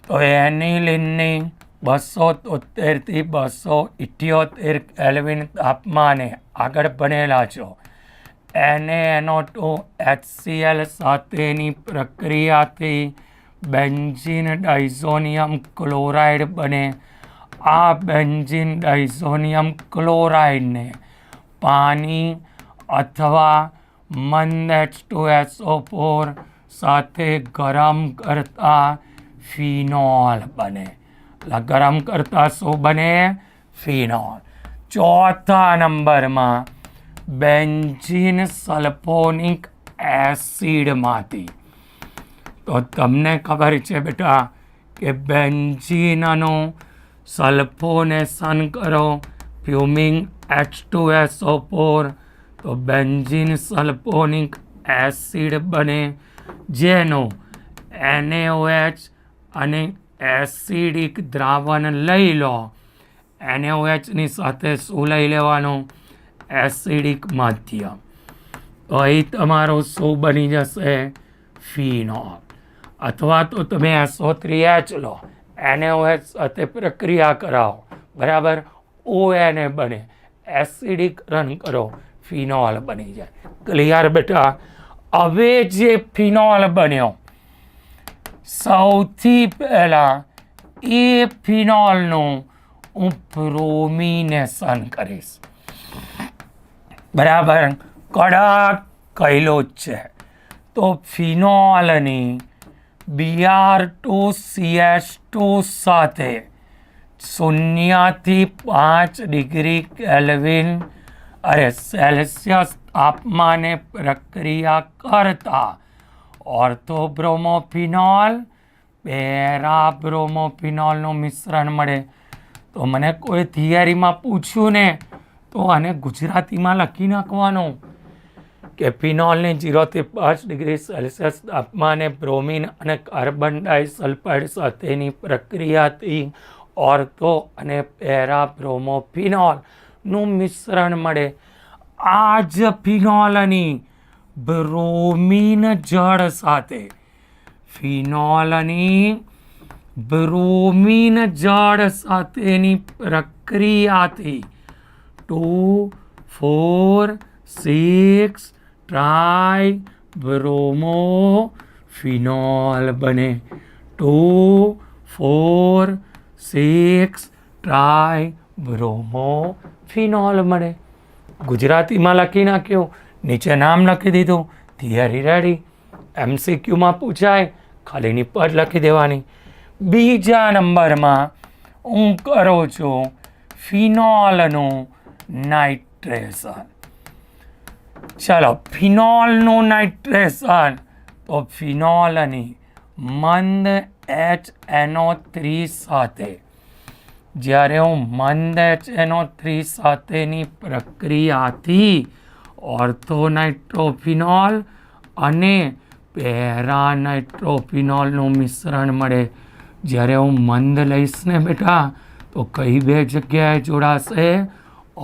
તો એનિલીનની 273 થી 278 કેલ્વિન તાપમાને આગળ ભણેલા છો. NaNO2 HCl સાથેની પ્રક્રિયાથી બેન્ઝીન ડાઇઝોનિયમ ક્લોરાઇડ બને. આ બેન્ઝીન ડાઇઝોનિયમ ક્લોરાઇડને પાણી અથવા મંદ H2SO4 સાથે ગરમ કરતા ફિનોલ બને. ગરમ કરતા શું બને? ફિનોલ. ચોથા નંબરમાં બેન્ઝીન સલ્ફોનિક એસિડમાંથી. તો તમને ખબર છે બેટા કે બેન્ઝીનનું સલ્ફોનેશન કરો, ફ્યુમિંગ H2SO4, તો બેન્ઝીન સલ્ફોનિક એસિડ બને, જેનો NaOH અને એસિડિક દ્રાવણ લઈ લો. NaOHની સાથે શું લઈ લેવાનું? એસિડિક માધ્યમ. તો અહીં તમારું શું બની જશે? ફિનોલ. અથવા તો તમે SO3H લો, NaOH સાથે પ્રક્રિયા કરાવો, બરાબર, ONA બને, એસિડિકરણ કરો, ફિનોલ બની જાય. ક્લિયર બેટા? હવે જે ફિનોલ બન્યો, સૌથી પહેલા એ ફિનોલનું હું બ્રોમિનેશન કરીશ. બરાબર, કડક કહેલો જ છે. તો ફિનોલની Br2CS2 સાથે 0 થી 5 ડિગ્રી કેલ્વિન સેલ્સિયસ તાપમાને પ્રક્રિયા કરતા ઓર્થોબ્રોમોફિનોલ પેરાબ્રોમોફિનોલનું મિશ્રણ મળે. તો મને કોઈ થિયરીમાં પૂછ્યું ને તો આને ગુજરાતીમાં લખી નાખવાનું કે ફિનોલની 0 થી 5 ડિગ્રી સેલ્સિયસ તાપમાને બ્રોમિન અને કાર્બન ડાયસલ્ફાઇડ સાથેની પ્રક્રિયાથી ઓર્થો અને પેરાબ્રોમોફિનોલનું મિશ્રણ મળે. આ જ ફિનોલની બ્રોમિન જળ સાથે બ્રોમિન જળ સાથેની પ્રક્રિયાથી 2,4,6 ટ્રાઇબ્રોમોફિનોલ બને. 2,4,6 ટ્રાઇબ્રોમોફિનોલ મળે. ગુજરાતીમાં લખી નાખ્યું, નીચે નામ લખી દીધું, થિયરી રેડી. MCQમાં પૂછાય, ખાલીની પદ લખી દેવાની. બીજા નંબરમાં હું કરું છું ફિનોલનું નાઇટ્રેશન. ચાલો, ફિનોલનું નાઇટ્રેશન. તો ફિનોલની મંદ HNO3 સાથે, જ્યારે હું મંદ HNO3 સાથેની પ્રક્રિયાથી ઓર્થોનાઇટ્રોફિનોલ અને પેરાનાઇટ્રોફિનોલનું મિશ્રણ મળે. જ્યારે હું મંદ લઈશ ને બેટા, તો કઈ બે જગ્યાએ જોડાશે?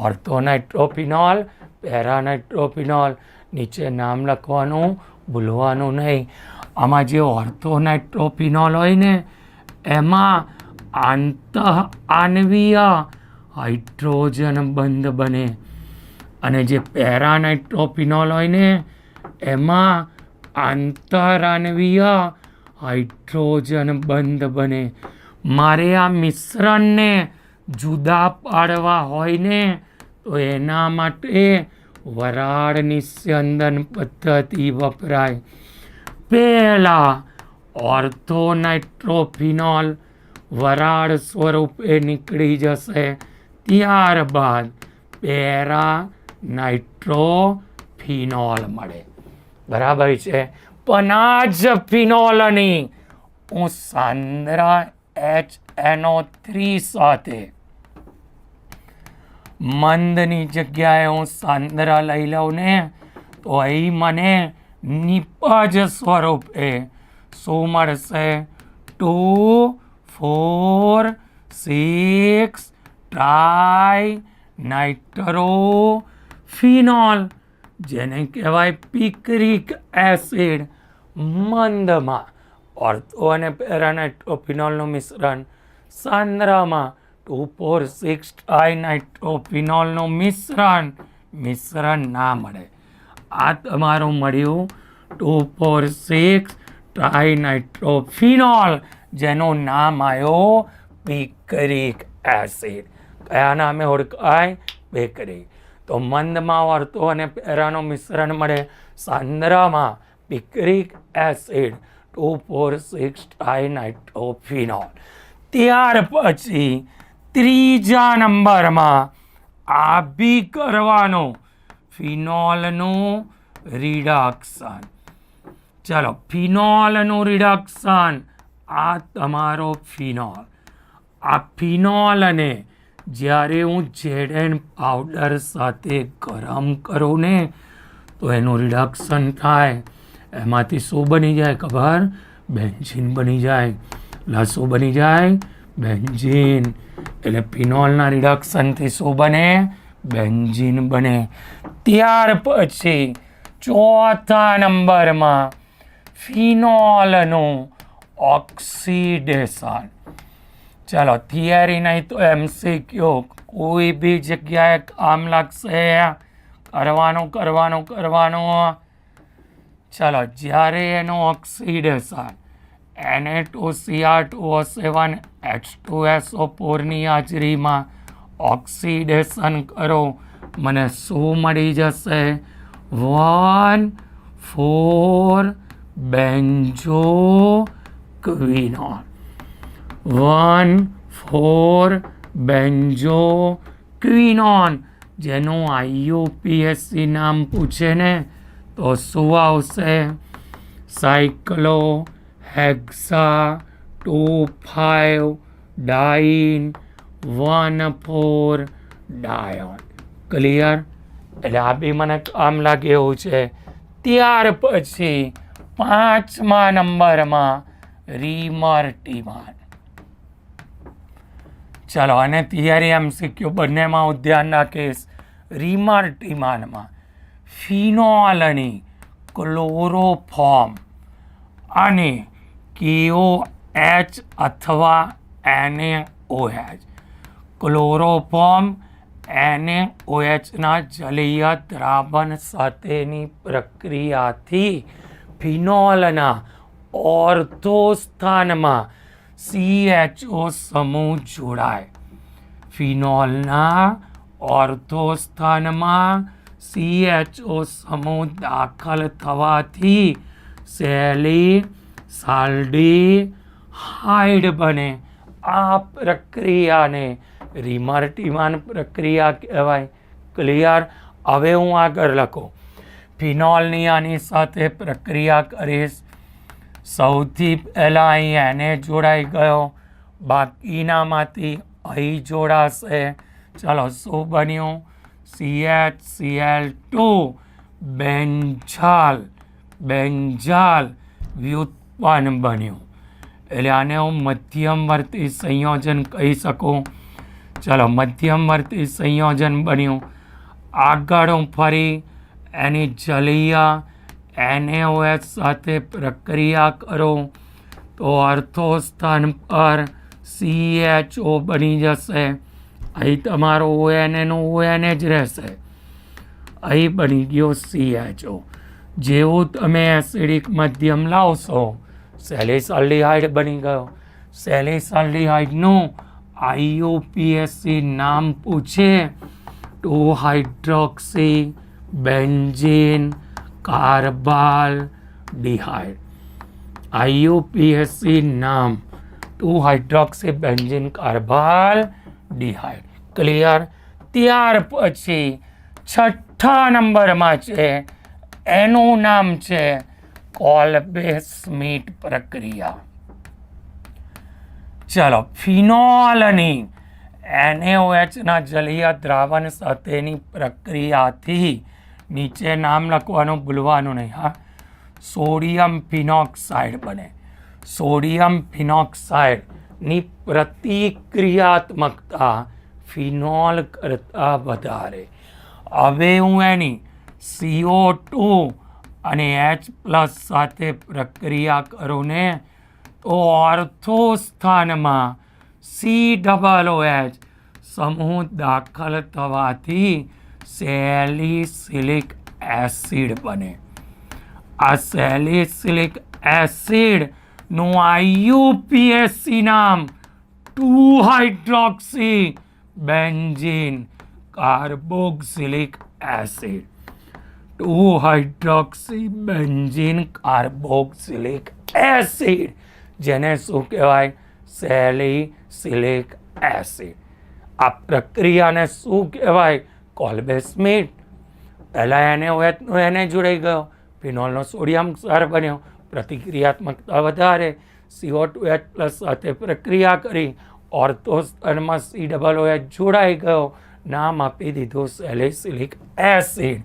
ઓર્થોનાઇટ્રોફિનોલ, પેરાનાઇટ્રોફિનોલ. નીચે નામ લખવાનું ભૂલવાનું નહીં. આમાં જે ઓર્થોનાઇટ્રોફિનોલ હોય ને, એમાં આંતઃઆણવીય હાઇડ્રોજન બંધ બને, અને જે પેરા નાઇટ્રોફિનોલ હોય ને એમાં આંતરાણવીય હાઇડ્રોજન બંધ બને. મારે આ મિશ્રણને જુદા પાડવા હોય ને તો એના માટે વરાળ નિસ્યંદન પદ્ધતિ વપરાય. પહેલા ઓર્થો નાઇટ્રોફિનોલ વરાળ સ્વરૂપે નીકળી જશે, ત્યારબાદ પેરા નાઇટ્રોફિનોલ મળે. બરાબર છે. પણ આ જ ફિનોલની હું સાંદ્ર HNO3 સાથે મંદની જગ્યાએ હું સાંદ્ર લઈ લઉં ને તો અહીં મને નિપજ સ્વરૂપે શું મળશે? 2,4,6 ટ્રાય નાઇટ્રોફિનોલ, જેને કહેવાય પિક્રિક એસિડ. મંદમાં ઓર્થો અને પેરા નાઇટ્રોફિનોલનું મિશ્રણ, સાંદ્રમાં 2,4,6 ટ્રાય નાઇટ્રોફિનોલનું મિશ્રણ ના મળે. આ તમારું મળ્યું 2,4,6 ટ્રાય નાઇટ્રોફિનોલ, જેનું નામ આવ્યું પિક્રિક એસિડ. કયા નામે ઓળખાય? પિક્રિક. તો મંદમાં ઓર્થો અને પેરાનું મિશ્રણ મળે, સાંદ્રમાં પિક્રિક એસિડ 2,4,6 ટ્રાય નાઇટ્રોફિનોલ. ત્યાર પછી ત્રીજા નંબરમાં આ બી કરવાનું ફિનોલનું રિડક્શન. ચલો, ફિનોલનું રિડક્શન. આ તમારો ફિનોલ. આ ફિનોલને જ્યારે હું ZN પાવડર સાથે ગરમ કરું ને તો એનું રિડક્શન થાય. એમાંથી શું બની જાય ખબર? બેન્ઝીન બની જાય. શું બની જાય? બેન્ઝીન. એટલે ફિનોલના રિડક્શનથી શું બને? બેન્ઝીન બને. ત્યાર પછી ચોથા નંબરમાં ફિનોલનું ઓક્સિડેશન. ચલો, થિયરી નહીં તો MCQ કોઈ બી જગ્યાએ કામ લાગશે. કરવાનું. ચલો, જ્યારે એનું ઓક્સિડેશન Na2Cr2O7 H2SO4 ની હાજરીમાં ઓક્સિડેશન કરો, મને શું મળી જશે? 1,4-બેન્ઝોક્વિનોલ. 1,4-બેન્ઝોક્વિનોલ, જેનું IUPAC નામ પૂછે ને તો શું આવશે? સાયક્લો હેક્સા 2,5-ડાઇન 1,4-ડાયોન. ક્લિયર? એટલે આ બી મને કામ લાગે એવું છે. ત્યાર પછી પાંચમા નંબરમાં રિમર્ટિમાન. ચલો, અને થિયરી MCQ બંનેમાં હું ધ્યાન રાખીશ. રિમર્ટિમાનમાં ફિનોલની ક્લોરોફોર્મ અને KOH અથવા NaOH. ક્લોરોફોર્મ NaOHના જલીય દ્રાવણ સાથેની પ્રક્રિયાથી ફિનોલના ઓર્થો સ્થાનમાં CHO સમૂહ જોડાય. ફિનોલના ઓર્થો સ્થાનમાં CHO સમૂહ દાખલ થવાથી સેલિસાલ્ડીહાઇડ બને. આ પ્રક્રિયાને રિમર્ટિમાન પ્રક્રિયા કહેવાય. ક્લિયર? હવે હું આગળ લખું. ફિનોલની આની સાથે પ્રક્રિયા કરીશ. સૌથી પહેલાં અહીં Na જોડાઈ ગયો, બાકીનામાંથી અહીં જોડાશે. ચલો, શું બન્યું? CHCl2 બેન્ઝાલ વ્યુત્પન્ન બન્યું. એટલે આને હું મધ્યમવર્તી સંયોજન કહી શકું. ચલો, મધ્યમવર્તી સંયોજન બન્યું. આગળ હું ફરી એની જલીય NaOH સાથે પ્રક્રિયા કરું તો ઓર્થો સ્થાન પર CHO બની જશે. અહીં તમારું ONA નું ONA જ રહેશે. અહીં બની ગયો CHO. જેવું તમે એસિડિક મધ્યમ લાવશો સેલિસલ્ડિહાઇડ બની ગયો. સેલિસલ્ડિહાઇડનું IUPAC નામ પૂછે 2-હાઇડ્રોક્સી બેન્ઝીન કાર્બાલ્ડિહાઇડ. IUPAC નામ 2-હાઇડ્રોક્સી બેન્ઝીન કાર્બાલ્ડિહાઇડ. ક્લિયર? ત્યાર પછી 6થા નંબરમાં છે, એનું નામ છે કોલ્બે-સ્મિટ પ્રક્રિયા. ચલો, ફિનોલની NaOHના જલીય દ્રાવણ સાથેની પ્રક્રિયાથી નીચે નામ લખવાનું ભૂલવાનું નહીં. હા, સોડિયમ ફિનોક્સાઇડ બને. સોડિયમ ફિનોક્સાઇડની પ્રતિક્રિયાત્મકતા ફિનોલ કરતાં વધારે. હવે હું એની CO2 અને H+ સાથે પ્રક્રિયા કરું ને તો ઓર્થો સ્થાનમાં COOH સમૂહ દાખલ થવાથી સેલિસિલિક એસિડ બને. આ સેલિસિલિક એસિડનું IUPAC નામ two hydroxy benzene carboxylic acid. Two hydroxy benzene carboxylic acid, જેને શું કહેવાય? Salicylic acid. આ પ્રક્રિયાને શું કહેવાય? કોલ્બે-સ્મિટ. પહેલાં NaOHનો એને જોડાઈ ગયો, ફિનોલનો સોડિયમ ક્ષાર બન્યો, પ્રતિક્રિયાત્મકતા વધારે, CO2H+ સાથે પ્રક્રિયા કરી, ઓર્થોસ્તરમાં COOH જોડાઈ ગયો, નામ આપી દીધું સેલિસિલિક એસિડ.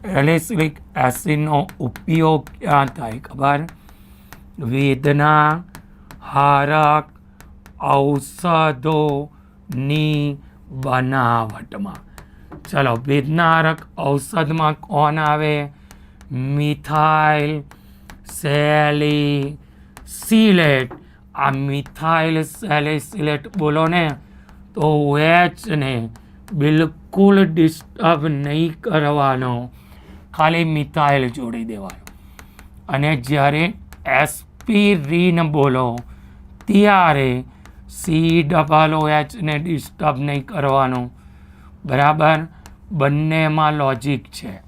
સેલિસિલિક એસિડનો ઉપયોગ ક્યાં થાય ખબર? વેદના હારક ઔષધોની બનાવટમાં. ચલો, વેદનાહારક ઔષધમાં કોણ આવે? Methyl salicylate. આ મિથાઇલ સેલિસિલેટ બોલો ને તો OHને બિલકુલ ડિસ્ટર્બ નહીં કરવાનો, ખાલી મિથાઇલ જોડી દેવાનો. અને જ્યારે એસ્પિરિન બોલો ત્યારે COOHને ડિસ્ટર્બ નહીં કરવાનું. બરાબર? બંનેમાં લોજિક છે.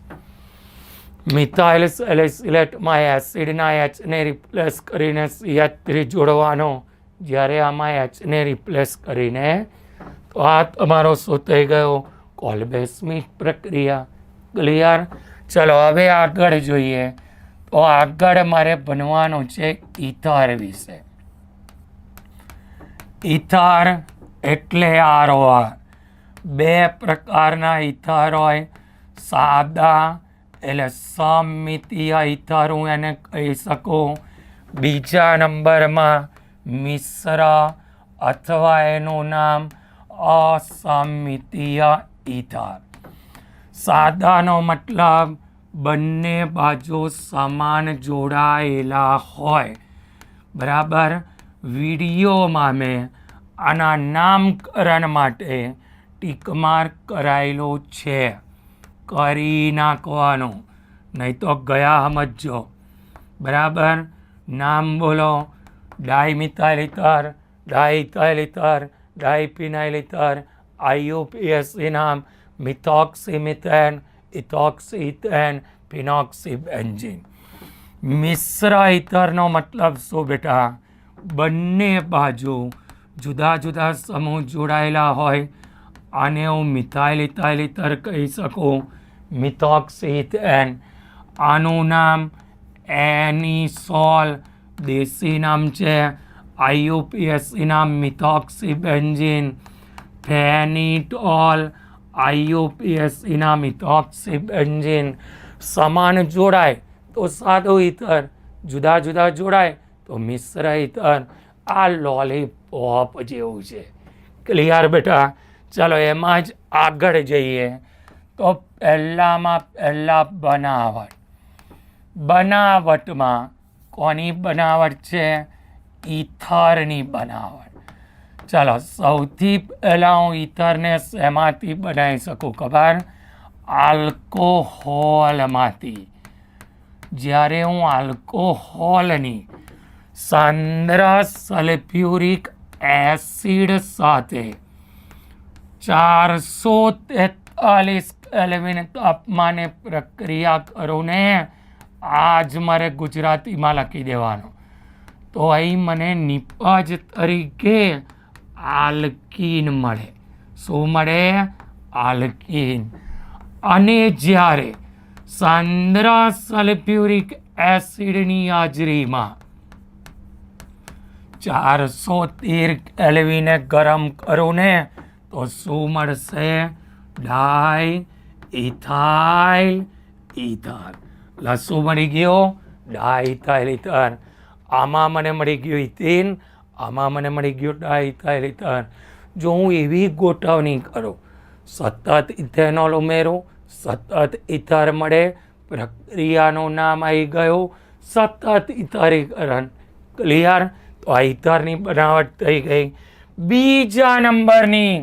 મિથાઇલ સેલિસિલેટમાં એસિડના Hને રિપ્લેસ કરીને CH3 જોડવાનો, જ્યારે આમાં Hને રિપ્લેસ કરીને. તો આ તમારો શું થઈ ગયો? કોલ્બે-સ્મિટ પ્રક્રિયા. ક્લિયર? ચલો, હવે આગળ જોઈએ. તો આગળ મારે ભણવાનું છે ઇથર વિશે. ઇથર એટલે ROR. 2 પ્રકારના ઇથર હોય. સાદા એટલે સમમિતીય ઇથર હું એને કહી શકું. બીજા નંબરમાં મિશ્ર અથવા એનું નામ અસમિતીય ઇથર. સાદાનો મતલબ બંને બાજુ સમાન જોડાયેલા હોય. બરાબર? વિડીયોમાં મેં આના નામકરણ માટે ટીક માર્ક કરાયેલું છે, કરી નાખવાનું, નહીં તો ગયા સમજો. બરાબર? નામ બોલો. Dimethyl ether, diethyl ether, diphenyl ether. IUPAC નામ મિથોક્સીમિથેન, ઇથોક્સીઇથેન, ફિનોક્સીબેન્ઝીન. મિશ્ર ઇથરનો મતલબ શું બેટા? બંને બાજુ જુદા જુદા સમૂહ જોડાયેલા હોય. આને હું મિથાઇલ ઇથાઇલ ઇથર કહી શકું, મિથોક્સીઇથેન. આનું નામ એનિસોલ, દેશી નામ છે. IUPAC નામ મિથોક્સીબેન્ઝીન. ફેનિટોલ, IUPAC નામ મિથોક્સીબેન્ઝીન. સમાન જોડાય તો સાદું ઇથર, જુદા જુદા જોડાય તો મિશ્ર ઇથર. આ લોલીપોપ જેવું છે. ક્લિયર બેટા? ચાલો, એમાં જ આગળ જઈએ. તો પહેલાં બનાવટ. બનાવટમાં કોની બનાવટ છે? ઇથરની બનાવટ. ચાલો, સૌથી પહેલાં હું ઇથરને શેમાંથી બનાવી શકું ખબર? આલ્કોહોલમાંથી જ્યારે હું આલ્કોહોલની સાંદ્ર સલ્ફ્યુરિક એસિડ સાથે 443 કેલ્વિન તાપમાને પ્રક્રિયા કરું ને આજ મારે ગુજરાતીમાં લખી દેવાનું, તો અહીં મને નિપજ તરીકે આલ્કીન મળે. શું મળે? આલ્કીન. અને જ્યારે સાંદ્ર સલ્ફ્યુરિક એસિડની હાજરીમાં 413 કેલ્વિને ગરમ કરું ને તો શું મળશે? ડાઈ ઇથાઇલ ઇથર. શું મળી ગયો? ડાઇથાઇલ ઇથર. આમાં મને મળી ગયું ઇથિન, આમાં મને મળી ગયું ડાઇથાઇલ ઇથર. જો હું એવી ગોઠવણી કરું, સતત ઇથેનોલ ઉમેરું, સતત ઇથર મળે, પ્રક્રિયાનું નામ આવી ગયું સતત ઇથરીકરણ. ક્લિયર? તો આ ઇથરની બનાવટ થઈ ગઈ. બીજા નંબરની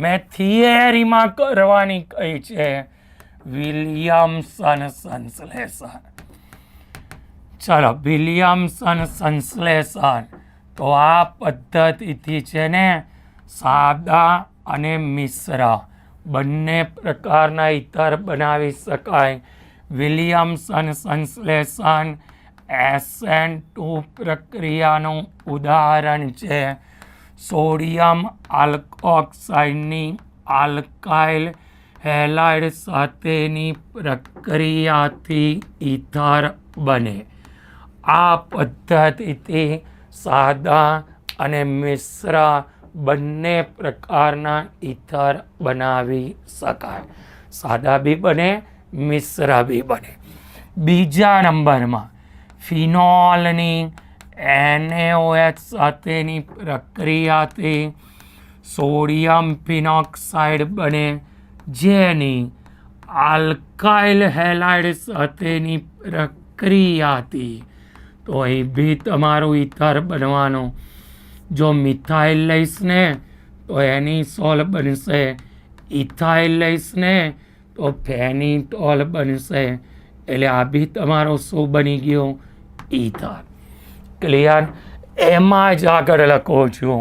મેં થિયરીમાં કરવાની કહી છે વિલિયમસન સંશ્લેષણ. ચલો, વિલિયમસન સંશ્લેષણ. તો આ પદ્ધતિથી છે ને સાદા અને મિશ્ર બંને પ્રકારના ઇથર બનાવી શકાય. વિલિયમસન સંશ્લેષણ SN2 પ્રક્રિયાનું ઉદાહરણ છે. સોડિયમ આલ્કોક્સાઇડની આલ્કાઇલ હેલાઇડ સાથેની પ્રક્રિયાથી ઇથર બને. આ પદ્ધતિથી સાદા અને મિશ્ર બંને પ્રકારના ઇથર બનાવી શકાય. સાદા બી બને, મિશ્ર બી બને. બીજા નંબરમાં ફિનોલની NaOH સાથેની પ્રક્રિયાથી સોડિયમ ફિનોક્સાઇડ બને, જેની આલ્કાઇલ હેલાઇડ સાથેની પ્રક્રિયાથી તો અહીં બી તમારું ઇથર બનવાનું. જો મિથાઇલ લઈશ ને તો એની સોલ બનશે, ઇથાઇલ લઈશ ને તો ફેનિટોલ બનશે. એટલે આ બી તમારો શું બની ગયો? ઇથર. ક્લિયર? એમાં જ આગળ લખું છું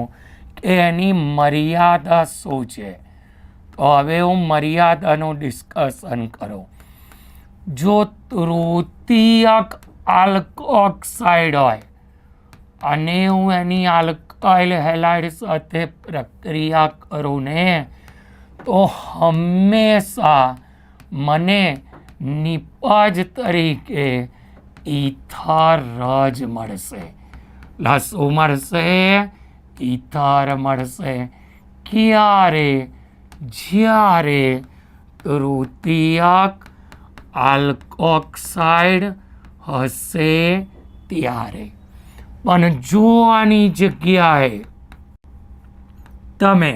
કે એની મર્યાદા શું છે. તો હવે હું મર્યાદાનું ડિસ્કશન કરું. જો તૃતીયક આલ્કોક્સાઇડ હોય અને હું એની આલ્કાઇલ હેલાઇડ સાથે પ્રક્રિયા કરું ને તો હંમેશા મને નિપજ તરીકે ઇથર જ મળશે. શું મળશે? ઇથર મળશે. ક્યારે? જ્યારે તૃતીયક આલ્કોક્સાઇડ હશે ત્યારે. પણ જો આની જગ્યાએ તમે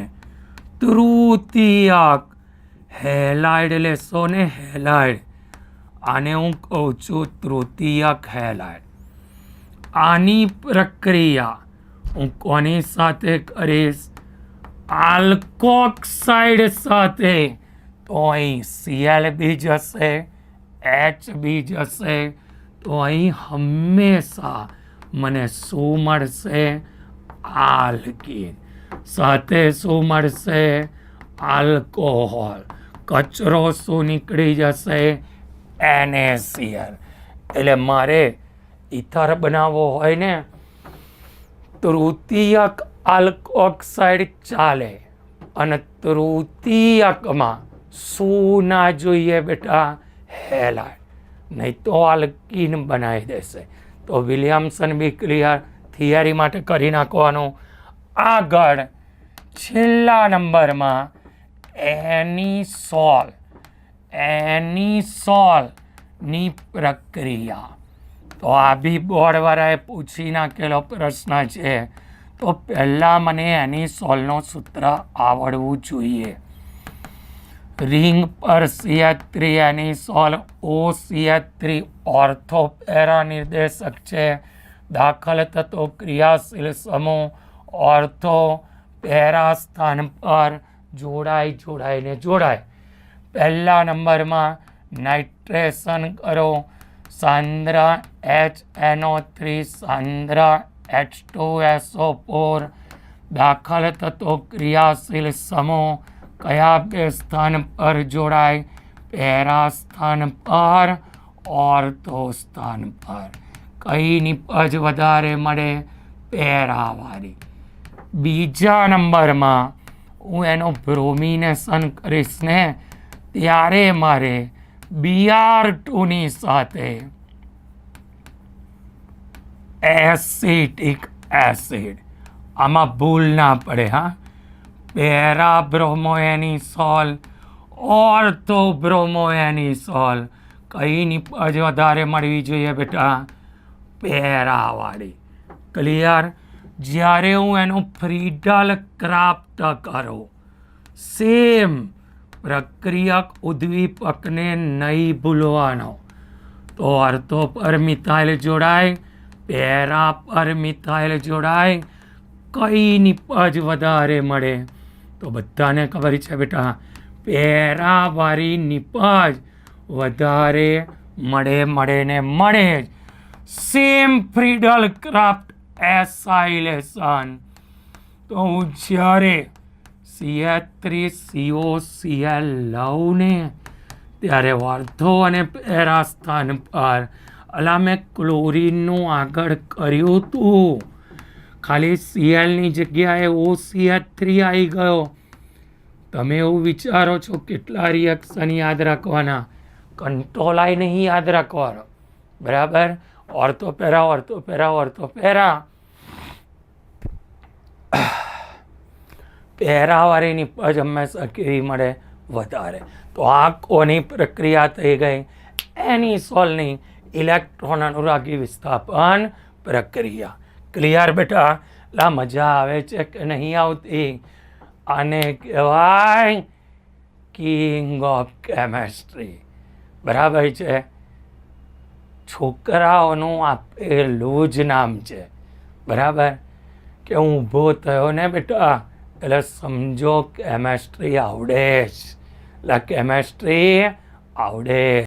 તૃતીયક હેલાઇડ લેશો ને, હેલાઇડ, આને હું કહું છું તૃતીયક હેલાઇડ, આની પ્રક્રિયા હું કોની સાથે કરીશ? આલ્કોક્સાઇડ સાથે. તો અહીં Cl બી જશે, H બી જશે. તો અહીં હંમેશા મને શું મળશે? આલ્કીન. સાથે શું મળશે? આલ્કોહોલ. કચરો શું નીકળી જશે? NaCl. એટલે મારે ઇથર બનાવવો હોય ને તૃતીયક આલ્કોક્સાઇડ ચાલે, અને તૃતીયકમાં શું ના જોઈએ બેટા? હેલાઇડ. નહીં તો આલ્કીન બનાવી દેશે. તો વિલિયમસન બી ક્લિયર. થિયરી માટે કરી નાખવાનું. આગળ છેલ્લા નંબરમાં એનિસોલની પ્રક્રિયા. તો આ બી બોર્ડવાળાએ પૂછી નાખેલો પ્રશ્ન છે. તો પહેલાં મને એનિસોલનું સૂત્ર આવડવું જોઈએ. રિંગ પર CH3 એનિસોલ OCH3 ઓર્થોપેરા નિર્દેશક છે. દાખલ થતો ક્રિયાશીલ સમૂહ ઓર્થોપેરા સ્થાન પર જોડાઈને જોડાય. પહેલા નંબરમાં નાઇટ્રેશન કરો, સાંદ્ર HNO3 સાંદ્ર H2SO4 દાખલ થતો ક્રિયાશીલ સમૂહ કયા બે સ્થાન પર જોડાય? પેરા સ્થાન પર, ઓર્થો સ્થાન પર. કઈ નિપજ વધારે મળે? પેરાવાળી. બીજા નંબરમાં હું એનું બ્રોમિનેશન કરીશ ને ત્યારે મારે Br2 ની સાથે એસિટિક એસિડ, આમાં ભૂલ ના પડે હા, પેરા બ્રોમોએનિસોલ, ઓર્થો બ્રોમોએનિસોલ. કઈ નિપજ વધારે મળવી જોઈએ બેટા? પેરાવાળી. ક્લિયર? જ્યારે હું એનું ફ્રીડલ ક્રાફ્ટ કરું, સેમ પ્રક્રિયક ઉદ્દીપકને નહીં ભૂલવાનો. તો ઓર્થો પર મિથાઇલ જોડાય, પેરા પર મિથાઇલ જોડાય. કઈ નિપજ વધારે મળે? તો બધાને ખબર છે બેટા, પેરાવાળી નિપજ વધારે મળે ને મળે જ. Same Friedel Crafts acylation. તો હું જ્યારે CH3COCl લઉં ને ત્યારે ઓર્થો અને પેરા સ્થાન પર, અલા મેં ક્લોરીનનું આગળ કર્યું હતું, ખાલી Clની જગ્યાએ OCH3 આવી ગયો. તમે એવું વિચારો છો કેટલા રિએક્શન યાદ રાખવાના? કંટ્રોલ આઈ નહીં યાદ રાખવાનો. બરાબર? Ortho para, ortho para, ortho para. પેરાવાળી નિપજ હંમેશા કેવી મળે? વધારે. તો આ કોની પ્રક્રિયા થઈ ગઈ? એનિસોલની ઇલેક્ટ્રોન અનુરાગી વિસ્થાપન પ્રક્રિયા. ક્લિયર બેટા? લા મજા આવે છે કે નહીં આવતી? આને કહેવાય કિંગ ઓફ કેમેસ્ટ્રી. બરાબર છે? છોકરાઓનું આપેલું જ નામ છે. બરાબર? કે હું ઊભો થયો ને બેટા એટલે સમજો કેમેસ્ટ્રી આવડે જ. એટલે કેમેસ્ટ્રી આવડે.